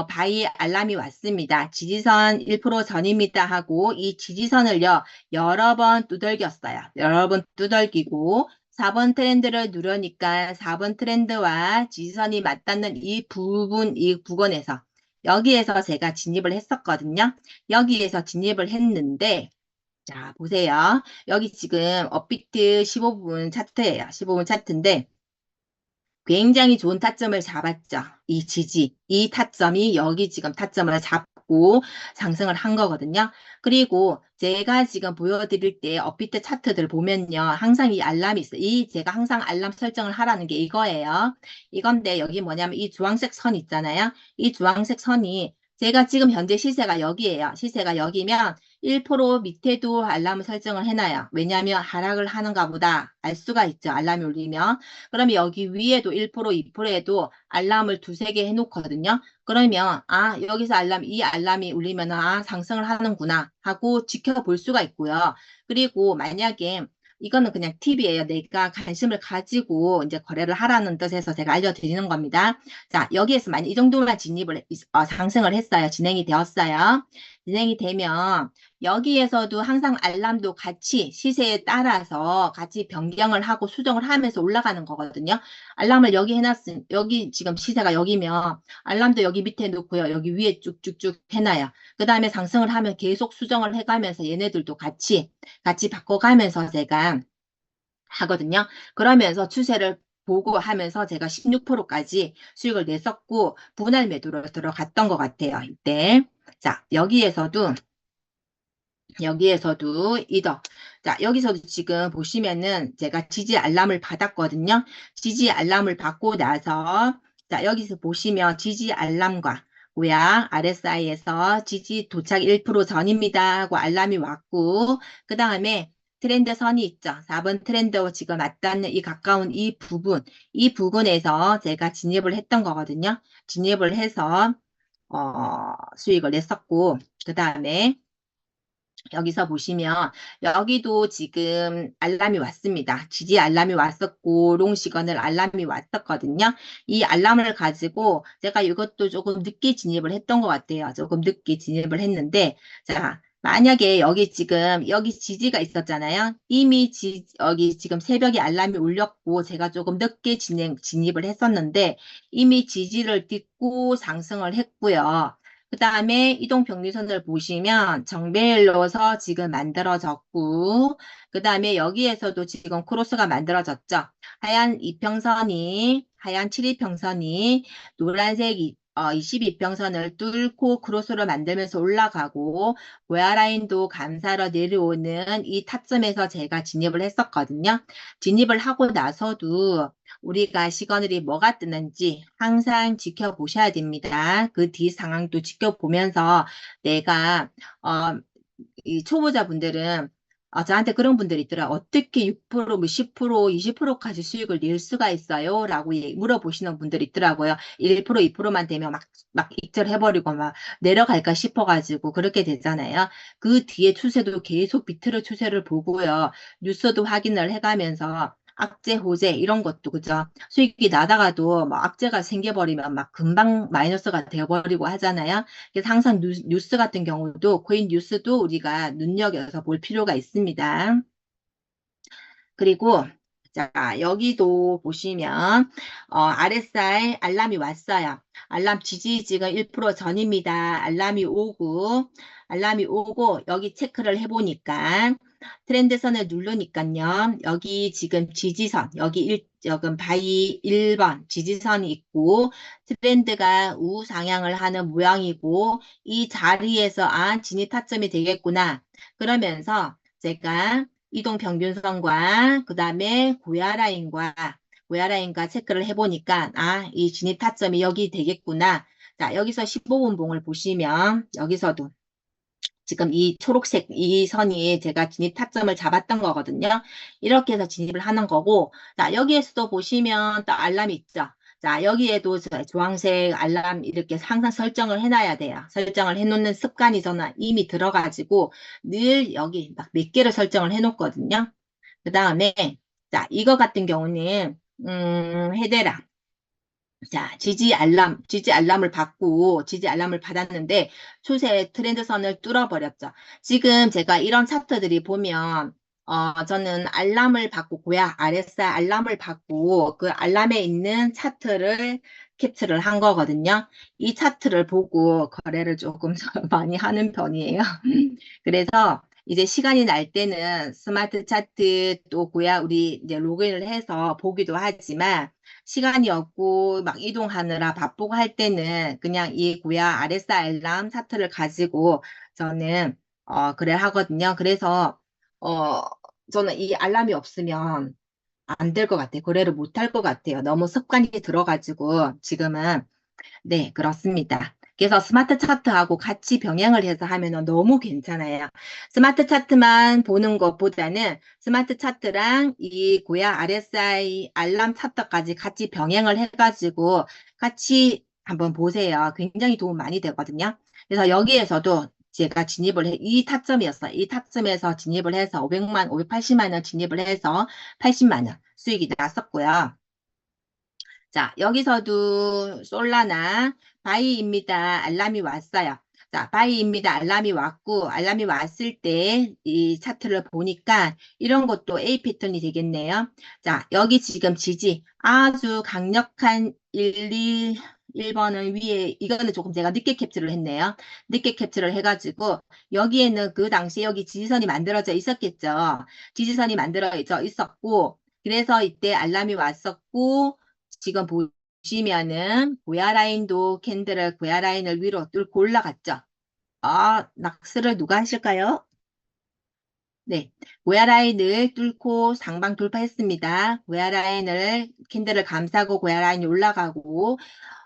[SPEAKER 1] 바이 알람이 왔습니다. 지지선 1% 전입니다 하고 이 지지선을요 여러 번 두들겼어요. 여러 번 두들기고 4번 트렌드를 누르니까 4번 트렌드와 지지선이 맞닿는 이 부근에서 여기에서 제가 진입을 했었거든요. 여기에서 진입을 했는데 자, 보세요. 여기 지금 업비트 15분 차트예요. 15분 차트인데 굉장히 좋은 타점을 잡았죠. 이 지지, 이 타점이 여기 지금 타점을 잡고 상승을 한 거거든요. 그리고 제가 지금 보여드릴 때 업비트 차트들 보면요. 항상 이 알람이 있어요. 이 제가 항상 알람 설정을 하라는 게 이거예요. 이건데 여기 뭐냐면 이 주황색 선 있잖아요. 이 주황색 선이 제가 지금 현재 시세가 여기예요. 시세가 여기면 1% 밑에도 알람을 설정을 해놔요. 왜냐하면 하락을 하는가 보다 알 수가 있죠. 알람이 울리면. 그러면 여기 위에도 1%, 2%에도 알람을 두세 개 해놓거든요. 그러면 여기서 이 알람이 울리면 상승을 하는구나 하고 지켜볼 수가 있고요. 그리고 만약에 이거는 그냥 팁이에요. 내가 관심을 가지고 이제 거래를 하라는 뜻에서 제가 알려드리는 겁니다. 자, 여기에서 만약 이 정도만 상승을 했어요. 진행이 되었어요. 진행이 되면 여기에서도 항상 알람도 같이 시세에 따라서 같이 변경을 하고 수정을 하면서 올라가는 거거든요. 알람을 여기 해놨으면, 여기 지금 시세가 여기면 알람도 여기 밑에 놓고요. 여기 위에 쭉쭉쭉 해놔요. 그 다음에 상승을 하면 계속 수정을 해가면서 얘네들도 같이 바꿔가면서 제가 하거든요. 그러면서 추세를 보고 하면서 제가 16%까지 수익을 냈었고, 분할 매도로 들어갔던 것 같아요. 이때. 자, 여기에서도 이더. 자, 여기서도 지금 보시면은 제가 지지 알람을 받았거든요. 지지 알람을 받고 나서, 자, 여기서 보시면 지지 알람과 뭐야, RSI에서 지지 도착 1% 전입니다 하고 알람이 왔고, 그 다음에 트렌드 선이 있죠. 4번 트렌드와 지금 맞닿는 이 가까운 이 부분에서 제가 진입을 했던 거거든요. 진입을 해서, 수익을 냈었고, 그 다음에 여기서 보시면 여기도 지금 알람이 왔습니다. 지지 알람이 왔었고 롱 시그널 알람이 왔었거든요. 이 알람을 가지고 제가 이것도 조금 늦게 진입을 했던 것 같아요. 조금 늦게 진입을 했는데 자 만약에 여기 지지가 있었잖아요. 이미 여기 지금 새벽에 알람이 울렸고 제가 조금 늦게 진입을 했었는데 이미 지지를 딛고 상승을 했고요. 그 다음에 이동평균선을 보시면 정배일로서 지금 만들어졌고 그 다음에 여기에서도 지금 크로스가 만들어졌죠. 하얀 7이평선이 노란색 22평선을 뚫고 크로스를 만들면서 올라가고 고야라인도 감싸러 내려오는 이 타점에서 제가 진입을 했었거든요. 진입을 하고 나서도 우리가 시그널이 뭐가 뜨는지 항상 지켜보셔야 됩니다. 그 뒤 상황도 지켜보면서 내가 이 초보자분들은 저한테 그런 분들이 있더라. 어떻게 6%, 뭐 10%, 20%까지 수익을 낼 수가 있어요? 라고 물어보시는 분들이 있더라고요. 1%, 2%만 되면 막 익절해버리고 막 내려갈까 싶어가지고 그렇게 되잖아요. 그 뒤에 추세도 계속 비트를 추세를 보고요. 뉴스도 확인을 해가면서 악재, 호재 이런 것도 그죠. 수익이 나다가도 뭐 악재가 생겨버리면 막 금방 마이너스가 되어버리고 하잖아요. 그래서 항상 뉴스 같은 경우도 코인 뉴스도 우리가 눈여겨서 볼 필요가 있습니다. 그리고 자 여기도 보시면 RSI 알람이 왔어요. 알람 지지 지금 1% 전입니다. 알람이 오고 여기 체크를 해보니까 트렌드선을 누르니까요. 여기 지금 지지선 여기 바이 1번 지지선이 있고 트렌드가 우상향을 하는 모양이고 이 자리에서 진입 타점이 되겠구나. 그러면서 제가 이동평균선과 그 다음에 고야라인과 체크를 해보니까 이 진입 타점이 여기 되겠구나. 자, 여기서 15분 봉을 보시면 여기서도 지금 이 초록색 이 선이 제가 진입 타점을 잡았던 거거든요. 이렇게 해서 진입을 하는 거고 자, 여기에서도 보시면 또 알람이 있죠. 자, 여기에도 주황색 알람 이렇게 항상 설정을 해놔야 돼요. 설정을 해놓는 습관이 저는 이미 들어가지고 늘 여기 막 몇 개를 설정을 해놓거든요. 그 다음에 자, 이거 같은 경우는 해대라. 자, 지지 알람을 받았는데 추세 트렌드선을 뚫어버렸죠. 지금 제가 이런 차트들이 보면 저는 알람을 받고 RSI 알람을 받고 그 알람에 있는 차트를 캡처를 한 거거든요. 이 차트를 보고 거래를 조금 많이 하는 편이에요. 그래서 이제 시간이 날 때는 스마트 차트 또 고야 우리 이제 로그인을 해서 보기도 하지만 시간이 없고 막 이동하느라 바쁘고 할 때는 그냥 이 고야 RS 알람 차트를 가지고 저는 그래 하거든요. 그래서 어 저는 이 알람이 없으면 안 될 것 같아요. 거래를 못 할 것 같아요. 너무 습관이 들어가지고 지금은 네, 그렇습니다. 그래서 스마트 차트하고 같이 병행을 해서 하면 너무 괜찮아요. 스마트 차트만 보는 것보다는 스마트 차트랑 이 고야 RSI 알람 차트까지 같이 병행을 해가지고 같이 한번 보세요. 굉장히 도움 많이 되거든요. 그래서 여기에서도 제가 이 타점이었어요. 이 타점에서 진입을 해서 580만 원 진입을 해서 80만 원 수익이 났었고요. 자, 여기서도 솔라나 바이입니다. 알람이 왔어요. 자, 바이입니다. 알람이 왔고, 알람이 왔을 때 이 차트를 보니까 이런 것도 A 패턴이 되겠네요. 자, 여기 지금 지지 아주 강력한 1번은 위에, 이거는 조금 제가 늦게 캡처를 했네요. 늦게 캡처를 해가지고, 여기에는 그 당시에 여기 지지선이 만들어져 있었겠죠. 지지선이 만들어져 있었고, 그래서 이때 알람이 왔었고, 지금 보시면은 고야 라인을 위로 뚫고 올라갔죠. 낙스를 누가 하실까요? 네, 고야 라인을 뚫고 상방 돌파했습니다. 고야 라인을 캔들을 감싸고 고야 라인이 올라가고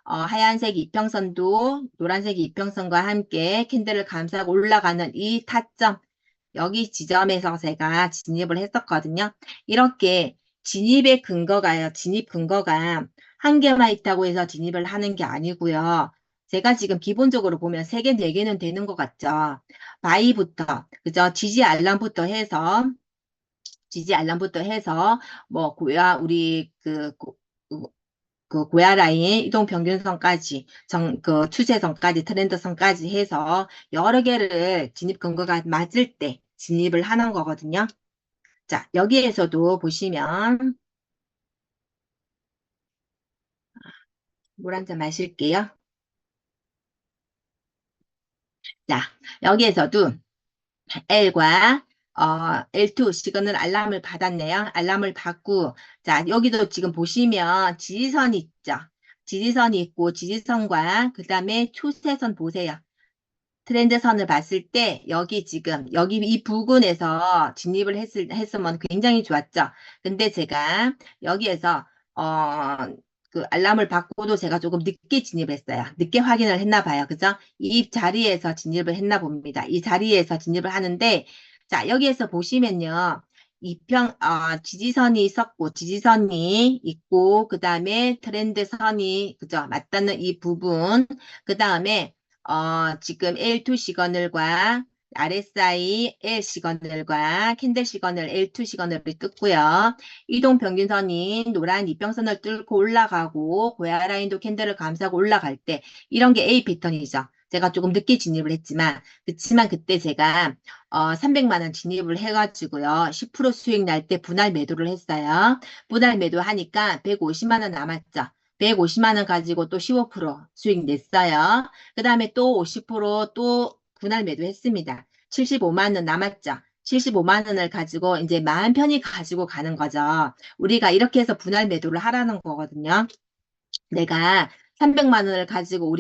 [SPEAKER 1] 하얀색 이평선도 노란색 이평선과 함께 캔들을 감싸고 올라가는 이 타점 여기 지점에서 제가 진입을 했었거든요. 이렇게 진입의 근거가요. 진입 근거가 한 개만 있다고 해서 진입을 하는 게 아니고요. 제가 지금 기본적으로 보면 3개, 4개는 되는 것 같죠. 바이부터, 그죠? 지지 알람부터 해서, 뭐, 우리 그 고야 라인, 이동 평균선까지, 추세선까지, 트렌드선까지 해서 여러 개를 진입 근거가 맞을 때 진입을 하는 거거든요. 자, 여기에서도 보시면, 물 한 잔 마실게요. 자, 여기에서도 L과 L2 시그널 알람을 받았네요. 알람을 받고, 자, 여기도 지금 보시면 지지선이 있죠. 지지선이 있고, 지지선과 그 다음에 추세선 보세요. 트렌드선을 봤을 때 여기 이 부근에서 진입을 했으면 굉장히 좋았죠. 근데 제가 여기에서 그 알람을 받고도 제가 조금 늦게 진입했어요. 늦게 확인을 했나 봐요. 그죠? 이 자리에서 진입을 했나 봅니다. 이 자리에서 진입을 하는데 자, 여기에서 보시면요. 지지선이 있었고, 지지선이 있고, 그 다음에 트렌드선이, 그죠? 맞닿는 이 부분, 그 다음에 지금 L2 시그널과 RSI L 시그널과 캔들 시그널 L2 시그널을 뜯고요. 이동 평균선이 노란 이평선을 뚫고 올라가고 고야 라인도 캔들을 감싸고 올라갈 때 이런 게 A 패턴이죠. 제가 조금 늦게 진입을 했지만 그렇지만 그때 제가 300만 원 진입을 해가지고요. 10% 수익 날 때 분할 매도를 했어요. 분할 매도 하니까 150만 원 남았죠. 150만 원 가지고 또 15% 수익 냈어요. 그 다음에 또 50%또 분할 매도했습니다. 75만 원 남았죠. 75만 원을 가지고 이제 마음 편히 가지고 가는 거죠. 우리가 이렇게 해서 분할 매도를 하라는 거거든요. 내가 300만 원을 가지고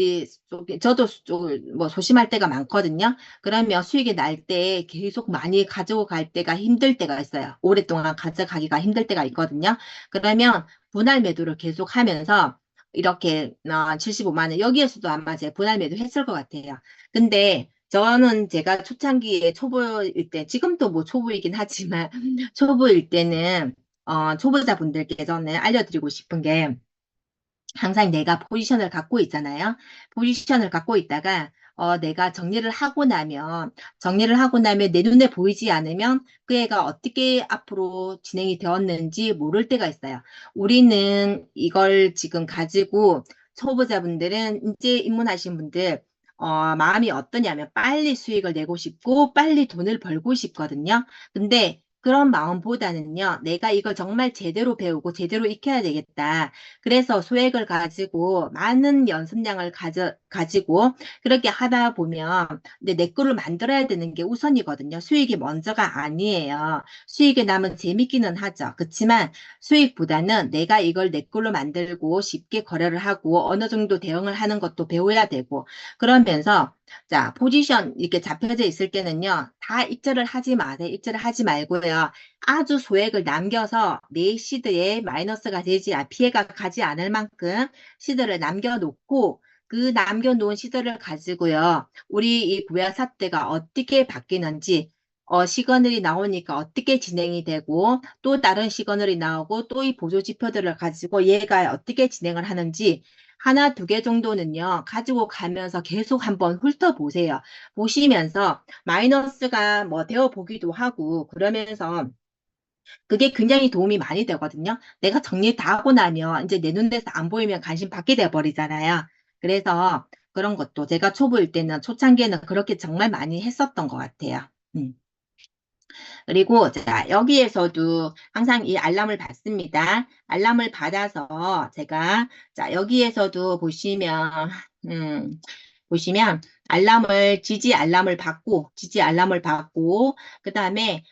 [SPEAKER 1] 저도 뭐 소심할 때가 많거든요. 그러면 수익이 날 때 계속 많이 가지고 갈 때가 힘들 때가 있어요. 오랫동안 가져가기가 힘들 때가 있거든요. 그러면 분할 매도를 계속 하면서 이렇게 75만 원 여기에서도 아마 제가 분할 매도 했을 것 같아요. 근데 저는 제가 초창기에 초보일 때 지금도 뭐 초보이긴 하지만 초보일 때는 초보자분들께 저는 알려드리고 싶은 게 항상 내가 포지션을 갖고 있잖아요. 포지션을 갖고 있다가 내가 정리를 하고 나면 내 눈에 보이지 않으면 그 애가 어떻게 앞으로 진행이 되었는지 모를 때가 있어요. 우리는 이걸 지금 가지고 초보자분들은 이제 입문하신 분들 마음이 어떠냐면 빨리 수익을 내고 싶고 빨리 돈을 벌고 싶거든요. 근데 그런 마음보다는요, 내가 이걸 정말 제대로 배우고 제대로 익혀야 되겠다. 그래서 소액을 가지고 많은 연습량을 가지고 그렇게 하다 보면 근데 내 거를 만들어야 되는 게 우선이거든요. 수익이 먼저가 아니에요. 수익에 남은 재밌기는 하죠. 그렇지만 수익보다는 내가 이걸 내 걸로 만들고 쉽게 거래를 하고 어느 정도 대응을 하는 것도 배워야 되고 그러면서 자, 포지션 이렇게 잡혀져 있을 때는요, 다 입절을 하지 마세요. 입절을 하지 말고요. 아주 소액을 남겨서 내 시드에 마이너스가 되지, 피해가 가지 않을 만큼 시드를 남겨놓고 그 남겨놓은 시드를 가지고요. 우리 이 부야사태가 어떻게 바뀌는지, 시그널이 나오니까 어떻게 진행이 되고 또 다른 시그널이 나오고 또 이 보조 지표들을 가지고 얘가 어떻게 진행을 하는지 하나, 두 개 정도는요, 가지고 가면서 계속 한번 훑어보세요. 보시면서 마이너스가 뭐 되어 보기도 하고, 그러면서 그게 굉장히 도움이 많이 되거든요. 내가 정리 다 하고 나면 이제 내 눈에서 안 보이면 관심 받게 돼 버리잖아요. 그래서 그런 것도 제가 초보일 때는, 초창기에는 그렇게 정말 많이 했었던 것 같아요. 음. 그리고 자, 여기에서도 항상 이 알람을 받습니다. 알람을 받아서 제가 자, 여기에서도 음, 보시면 지지 알람을 받고 그다음에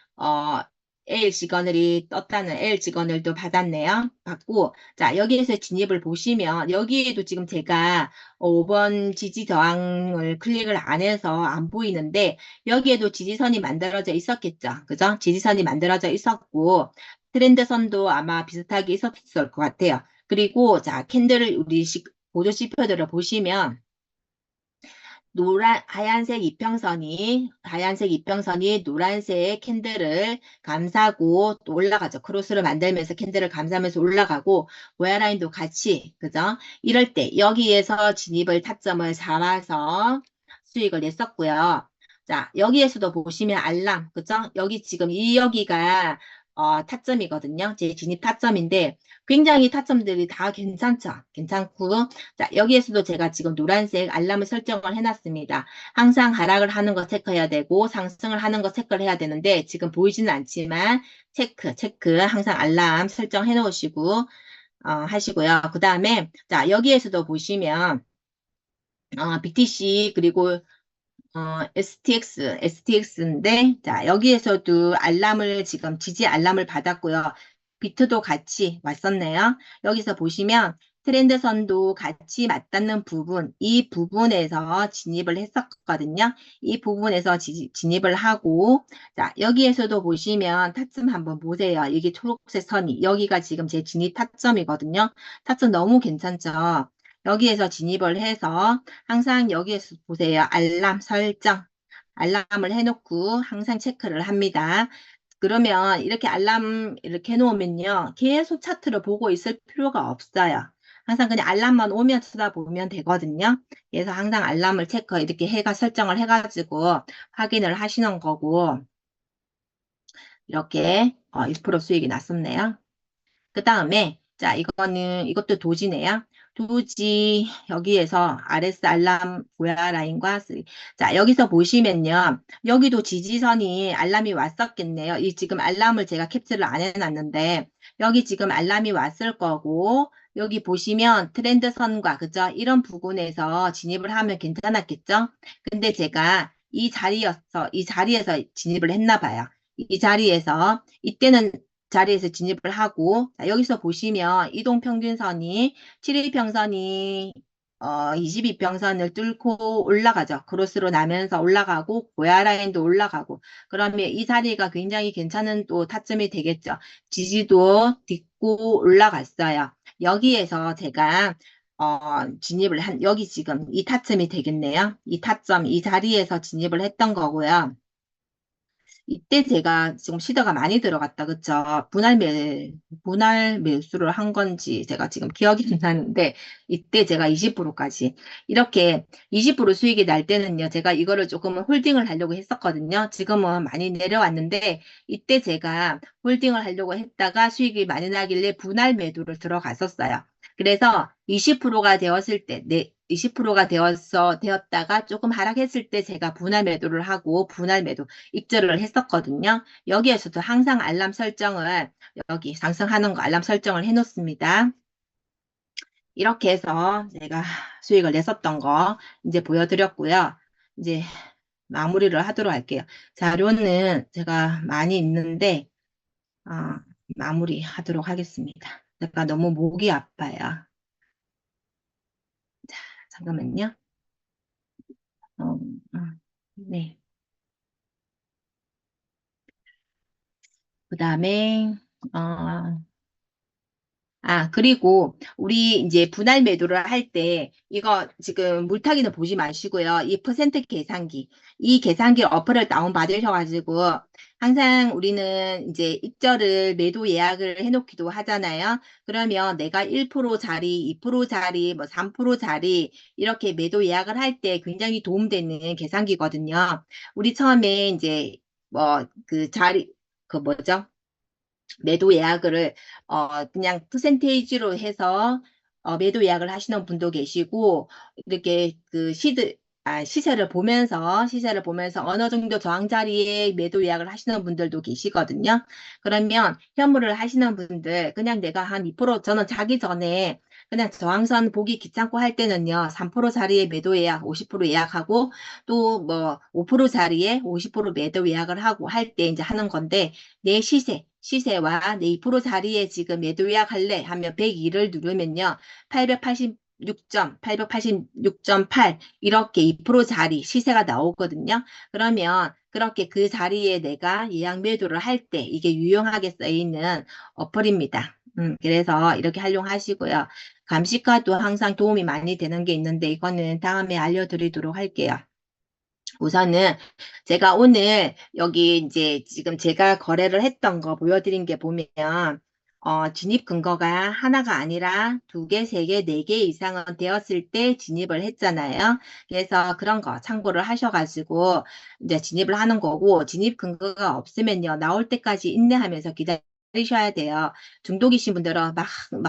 [SPEAKER 1] L 시그널이 떴다는 L 시그널도 받았네요. 받고 자, 여기에서 진입을 보시면 여기에도 지금 제가 5번 지지 저항을 클릭을 안 해서 안 보이는데 여기에도 지지선이 만들어져 있었겠죠. 그죠? 지지선이 만들어져 있었고, 트렌드선도 아마 비슷하게 있었을 것 같아요. 그리고, 자, 캔들을 보조 지표들을 보시면, 하얀색 이평선이 노란색 캔들을 감싸고 또 올라가죠. 크로스를 만들면서 캔들을 감싸면서 올라가고, 모야라인도 같이, 그죠? 이럴 때, 여기에서 진입을 타점을 잡아서 수익을 냈었고요. 자, 여기에서도 보시면 알람, 그죠? 여기 지금 여기가 타점이거든요. 제 진입 타점인데, 굉장히 타점들이 다 괜찮죠? 괜찮고, 자, 여기에서도 제가 지금 노란색 알람을 설정을 해놨습니다. 항상 하락을 하는 거 체크해야 되고 상승을 하는 거 체크를 해야 되는데 지금 보이지는 않지만 체크 항상 알람 설정해 놓으시고 하시고요. 그 다음에 자, 여기에서도 보시면 BTC 그리고 STX인데, 자, 여기에서도 지금 지지 알람을 받았고요. 비트도 같이 왔었네요. 여기서 보시면 트렌드선도 같이 맞닿는 부분, 이 부분에서 진입을 했었거든요. 이 부분에서 진입을 하고, 자, 여기에서도 보시면 타점 한번 보세요. 이게 초록색 선이, 여기가 지금 제 진입 타점이거든요. 타점 너무 괜찮죠? 여기에서 진입을 해서 항상 여기에서 보세요. 알람 설정. 알람을 해놓고 항상 체크를 합니다. 그러면 이렇게 알람 이렇게 해놓으면요. 계속 차트를 보고 있을 필요가 없어요. 항상 그냥 알람만 오면 쳐다보면 되거든요. 그래서 항상 알람을 이렇게 설정을 해가지고 확인을 하시는 거고, 이렇게 1% 수익이 났었네요. 그 다음에, 자, 이것도 도지네요. 도지, 여기에서 RS 알람 고야 라인과 자, 여기서 보시면요. 여기도 지지선이 알람이 왔었겠네요. 이 지금 알람을 제가 캡처를 안 해놨는데, 여기 지금 알람이 왔을 거고, 여기 보시면 트렌드선과, 그죠? 이런 부분에서 진입을 하면 괜찮았겠죠? 근데 제가 이 자리에서 진입을 했나 봐요. 이 이때는 자리에서 진입을 하고 자, 여기서 보시면 이동평균선이 7일평선이 22평선을 뚫고 올라가죠. 크로스로 나면서 올라가고 고야라인도 올라가고 그러면 이 자리가 굉장히 괜찮은 또 타점이 되겠죠. 지지도 딛고 올라갔어요. 여기에서 제가 여기 지금 이 타점이 되겠네요. 이 자리에서 진입을 했던 거고요. 이때 제가 지금 시드가 많이 들어갔다, 그쵸? 분할 매수를 한 건지 제가 지금 기억이 안 나는데, 이때 제가 20%까지. 이렇게 20% 수익이 날 때는요, 제가 이거를 조금은 홀딩을 하려고 했었거든요. 지금은 많이 내려왔는데, 이때 제가 홀딩을 하려고 했다가 수익이 많이 나길래 분할 매도를 들어갔었어요. 그래서 20%가 되었을 때, 20%가 되었다가 조금 하락했을 때 제가 분할 매도를 하고 분할 매도 입절을 했었거든요. 여기에서도 항상 알람 설정을 여기 상승하는 거 알람 설정을 해 놓습니다. 이렇게 해서 제가 수익을 냈었던 거 이제 보여드렸고요. 이제 마무리를 하도록 할게요. 자료는 제가 많이 있는데, 아, 마무리 하도록 하겠습니다. 제가 너무 목이 아파요. 잠깐만요. 어, 네. 그 다음에, 어, 그리고 우리 이제 분할 매도를 할 때 이거 지금 물타기는 보지 마시고요. 이 퍼센트 계산기, 이 계산기 어플을 다운받으셔가지고 항상 우리는 이제 입절을 매도 예약을 해놓기도 하잖아요. 그러면 내가 1%짜리, 2%짜리, 뭐 3%짜리 이렇게 매도 예약을 할 때 굉장히 도움되는 계산기거든요. 우리 처음에 이제 뭐 그 자리, 그 뭐죠? 매도 예약을 그냥 퍼센테이지로 해서 매도 예약을 하시는 분도 계시고 이렇게 그 시세를 보면서 어느 정도 저항 자리에 매도 예약을 하시는 분들도 계시거든요. 그러면 현물을 하시는 분들 그냥 내가 한 2% 저는 자기 전에 그냥 저항선 보기 귀찮고 할 때는요. 3% 자리에 매도 예약 50% 예약하고 또 뭐 5% 자리에 50% 매도 예약을 하고 할 때 이제 하는 건데 내 시세와 내 2% 자리에 지금 매도 예약할래 하면 102를 누르면요. 886점, 886.8 이렇게 2% 자리 시세가 나오거든요. 그러면 그렇게 그 자리에 내가 예약 매도를 할 때 이게 유용하게 쓰이는 어플입니다. 그래서 이렇게 활용하시고요. 감시가도 항상 도움이 많이 되는 게 있는데 이거는 다음에 알려드리도록 할게요. 우선은 제가 오늘 여기 이제 지금 제가 거래를 했던 거 보여드린 게 보면 진입 근거가 하나가 아니라 두 개, 세 개, 네 개 이상은 되었을 때 진입을 했잖아요. 그래서 그런 거 참고를 하셔가지고 이제 진입을 하는 거고 진입 근거가 없으면요. 나올 때까지 인내하면서 기다리셔야 돼요. 중독이신 분들은 막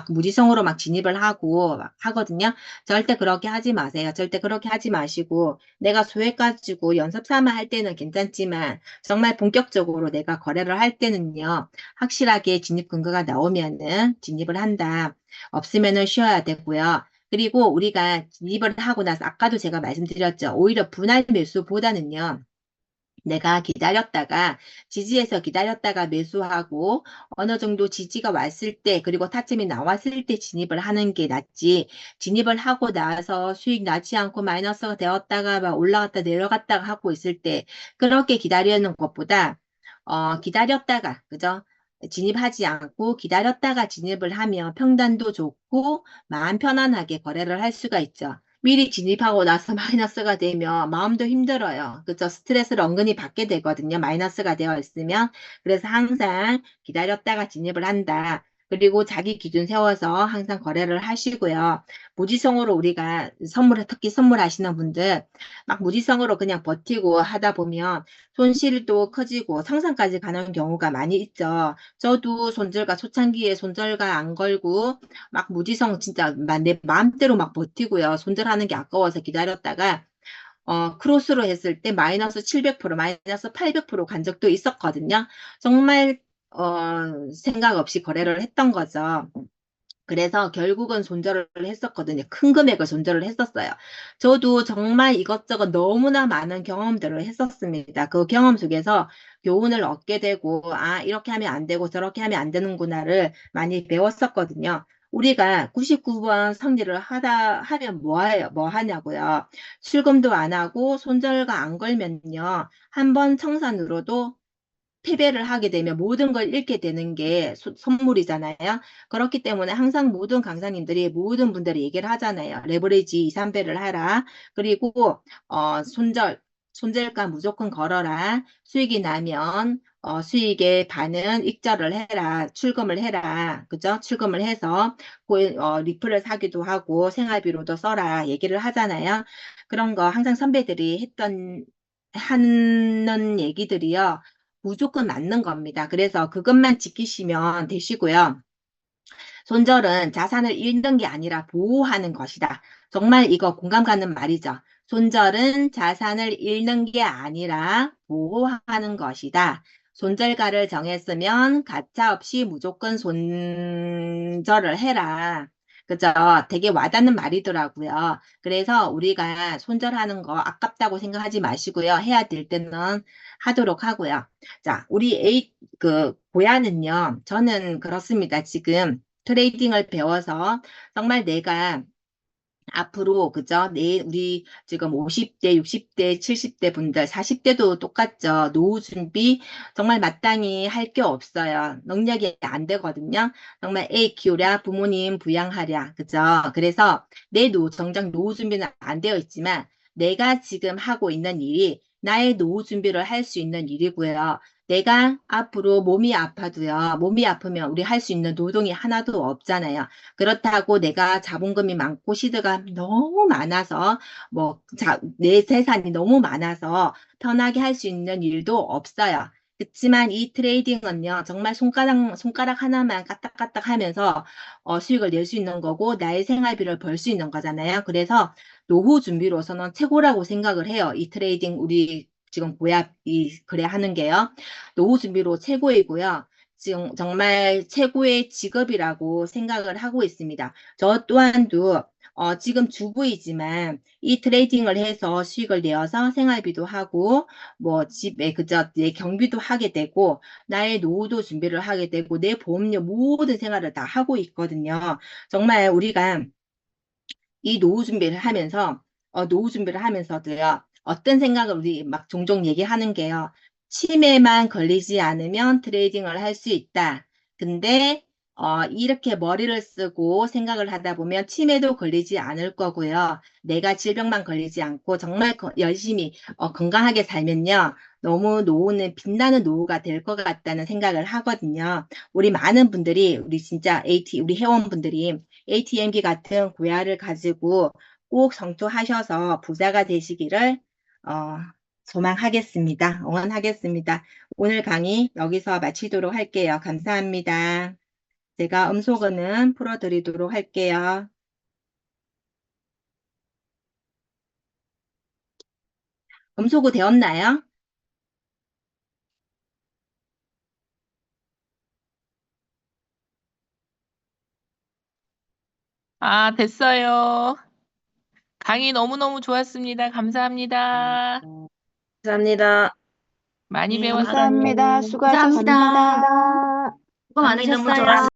[SPEAKER 1] 무지성으로 막 진입을 하고 막 하거든요. 절대 그렇게 하지 마세요. 절대 그렇게 하지 마시고 내가 소액 가지고 연습 삼아 할 때는 괜찮지만 정말 본격적으로 내가 거래를 할 때는요. 확실하게 진입 근거가 나오면은 진입을 한다. 없으면은 쉬어야 되고요. 그리고 우리가 진입을 하고 나서 아까도 제가 말씀드렸죠. 오히려 분할 매수보다는요. 내가 기다렸다가 지지해서 기다렸다가 매수하고 어느 정도 지지가 왔을 때 그리고 타점이 나왔을 때 진입을 하는 게 낫지 진입을 하고 나서 수익 나지 않고 마이너스가 되었다가 막 올라갔다 내려갔다가 하고 있을 때 그렇게 기다리는 것보다 기다렸다가 그죠? 진입하지 않고 기다렸다가 진입을 하면 평단도 좋고 마음 편안하게 거래를 할 수가 있죠. 미리 진입하고 나서 마이너스가 되면 마음도 힘들어요. 그죠? 스트레스를 은근히 받게 되거든요. 마이너스가 되어 있으면. 그래서 항상 기다렸다가 진입을 한다. 그리고 자기 기준 세워서 항상 거래를 하시고요. 무지성으로 우리가 특히 선물하시는 분들, 막 무지성으로 그냥 버티고 하다 보면 손실도 커지고 상상까지 가는 경우가 많이 있죠. 저도 손절가 초창기에 손절가 안 걸고 막 무지성 진짜 내 마음대로 막 버티고요. 손절하는 게 아까워서 기다렸다가 크로스로 했을 때 마이너스 700%, 마이너스 800%간 적도 있었거든요. 정말 생각 없이 거래를 했던 거죠. 그래서 결국은 손절을 했었거든요. 큰 금액을 손절을 했었어요. 저도 정말 이것저것 너무나 많은 경험들을 했었습니다. 그 경험 속에서 교훈을 얻게 되고, 이렇게 하면 안 되고 저렇게 하면 안 되는구나를 많이 배웠었거든요. 우리가 99번 성질을 하면 뭐 하냐고요. 출금도 안 하고 손절가 안 걸면요. 한 번 청산으로도 패배를 하게 되면 모든 걸 잃게 되는 게 선물이잖아요. 그렇기 때문에 항상 모든 강사님들이 모든 분들이 얘기를 하잖아요. 레버리지 2, 3배를 하라. 그리고 손절가 무조건 걸어라. 수익이 나면 수익의 반은 익절을 해라. 출금을 해라. 그죠? 출금을 해서 리플을 사기도 하고 생활비로도 써라. 얘기를 하잖아요. 그런 거 항상 선배들이 하는 얘기들이요. 무조건 맞는 겁니다. 그래서 그것만 지키시면 되시고요. 손절은 자산을 잃는 게 아니라 보호하는 것이다. 정말 이거 공감 가는 말이죠. 손절은 자산을 잃는 게 아니라 보호하는 것이다. 손절가를 정했으면 가차없이 무조건 손절을 해라. 그죠? 되게 와닿는 말이더라고요. 그래서 우리가 손절하는 거 아깝다고 생각하지 마시고요. 해야 될 때는 하도록 하고요. 자, 우리 고야는요. 저는 그렇습니다. 지금 트레이딩을 배워서 정말 내가 앞으로, 그죠? 우리 지금 50대, 60대, 70대 분들, 40대도 똑같죠. 노후 준비 정말 마땅히 할 게 없어요. 능력이 안 되거든요. 정말 애 키우랴, 부모님 부양하랴, 그죠? 그래서 정작 노후 준비는 안 되어 있지만 내가 지금 하고 있는 일이 나의 노후 준비를 할 수 있는 일이고요. 내가 앞으로 몸이 아파도요. 몸이 아프면 우리 할 수 있는 노동이 하나도 없잖아요. 그렇다고 내가 자본금이 많고 시드가 너무 많아서 내 재산이 너무 많아서 편하게 할 수 있는 일도 없어요. 그렇지만 이 트레이딩은요, 정말 손가락 하나만 까딱까딱 하면서 수익을 낼 수 있는 거고, 나의 생활비를 벌 수 있는 거잖아요. 그래서 노후 준비로서는 최고라고 생각을 해요. 이 트레이딩, 우리 지금 고압이 그래 하는 게요. 노후 준비로 최고이고요. 지금 정말 최고의 직업이라고 생각을 하고 있습니다. 저 또한도 지금 주부이지만 이 트레이딩을 해서 수익을 내어서 생활비도 하고 뭐 집에 그저 내 경비도 하게 되고 나의 노후도 준비를 하게 되고 내 보험료 모든 생활을 다 하고 있거든요. 정말 우리가 이 노후 준비를 하면서도요, 어떤 생각을 우리 막 종종 얘기하는 게요, 치매만 걸리지 않으면 트레이딩을 할 수 있다. 근데, 이렇게 머리를 쓰고 생각을 하다 보면 치매도 걸리지 않을 거고요. 내가 질병만 걸리지 않고 정말 열심히, 건강하게 살면요, 너무 노후는 빛나는 노후가 될 것 같다는 생각을 하거든요. 우리 많은 분들이, 우리 회원분들이 ATM기 같은 고야를 가지고 꼭 성투하셔서 부자가 되시기를 어, 소망하겠습니다. 응원하겠습니다. 오늘 강의 여기서 마치도록 할게요. 감사합니다. 제가 음소거는 풀어드리도록 할게요. 음소거 되었나요?
[SPEAKER 2] 아, 됐어요. 강의 너무너무 좋았습니다. 감사합니다.
[SPEAKER 3] 감사합니다.
[SPEAKER 2] 많이
[SPEAKER 1] 네,
[SPEAKER 2] 배웠어요.
[SPEAKER 4] 감사합니다.
[SPEAKER 1] 감사합니다.
[SPEAKER 4] 수고하셨습니다.
[SPEAKER 1] 수고
[SPEAKER 3] 강의 너무
[SPEAKER 1] 많으셨어요.
[SPEAKER 3] 좋았습니다.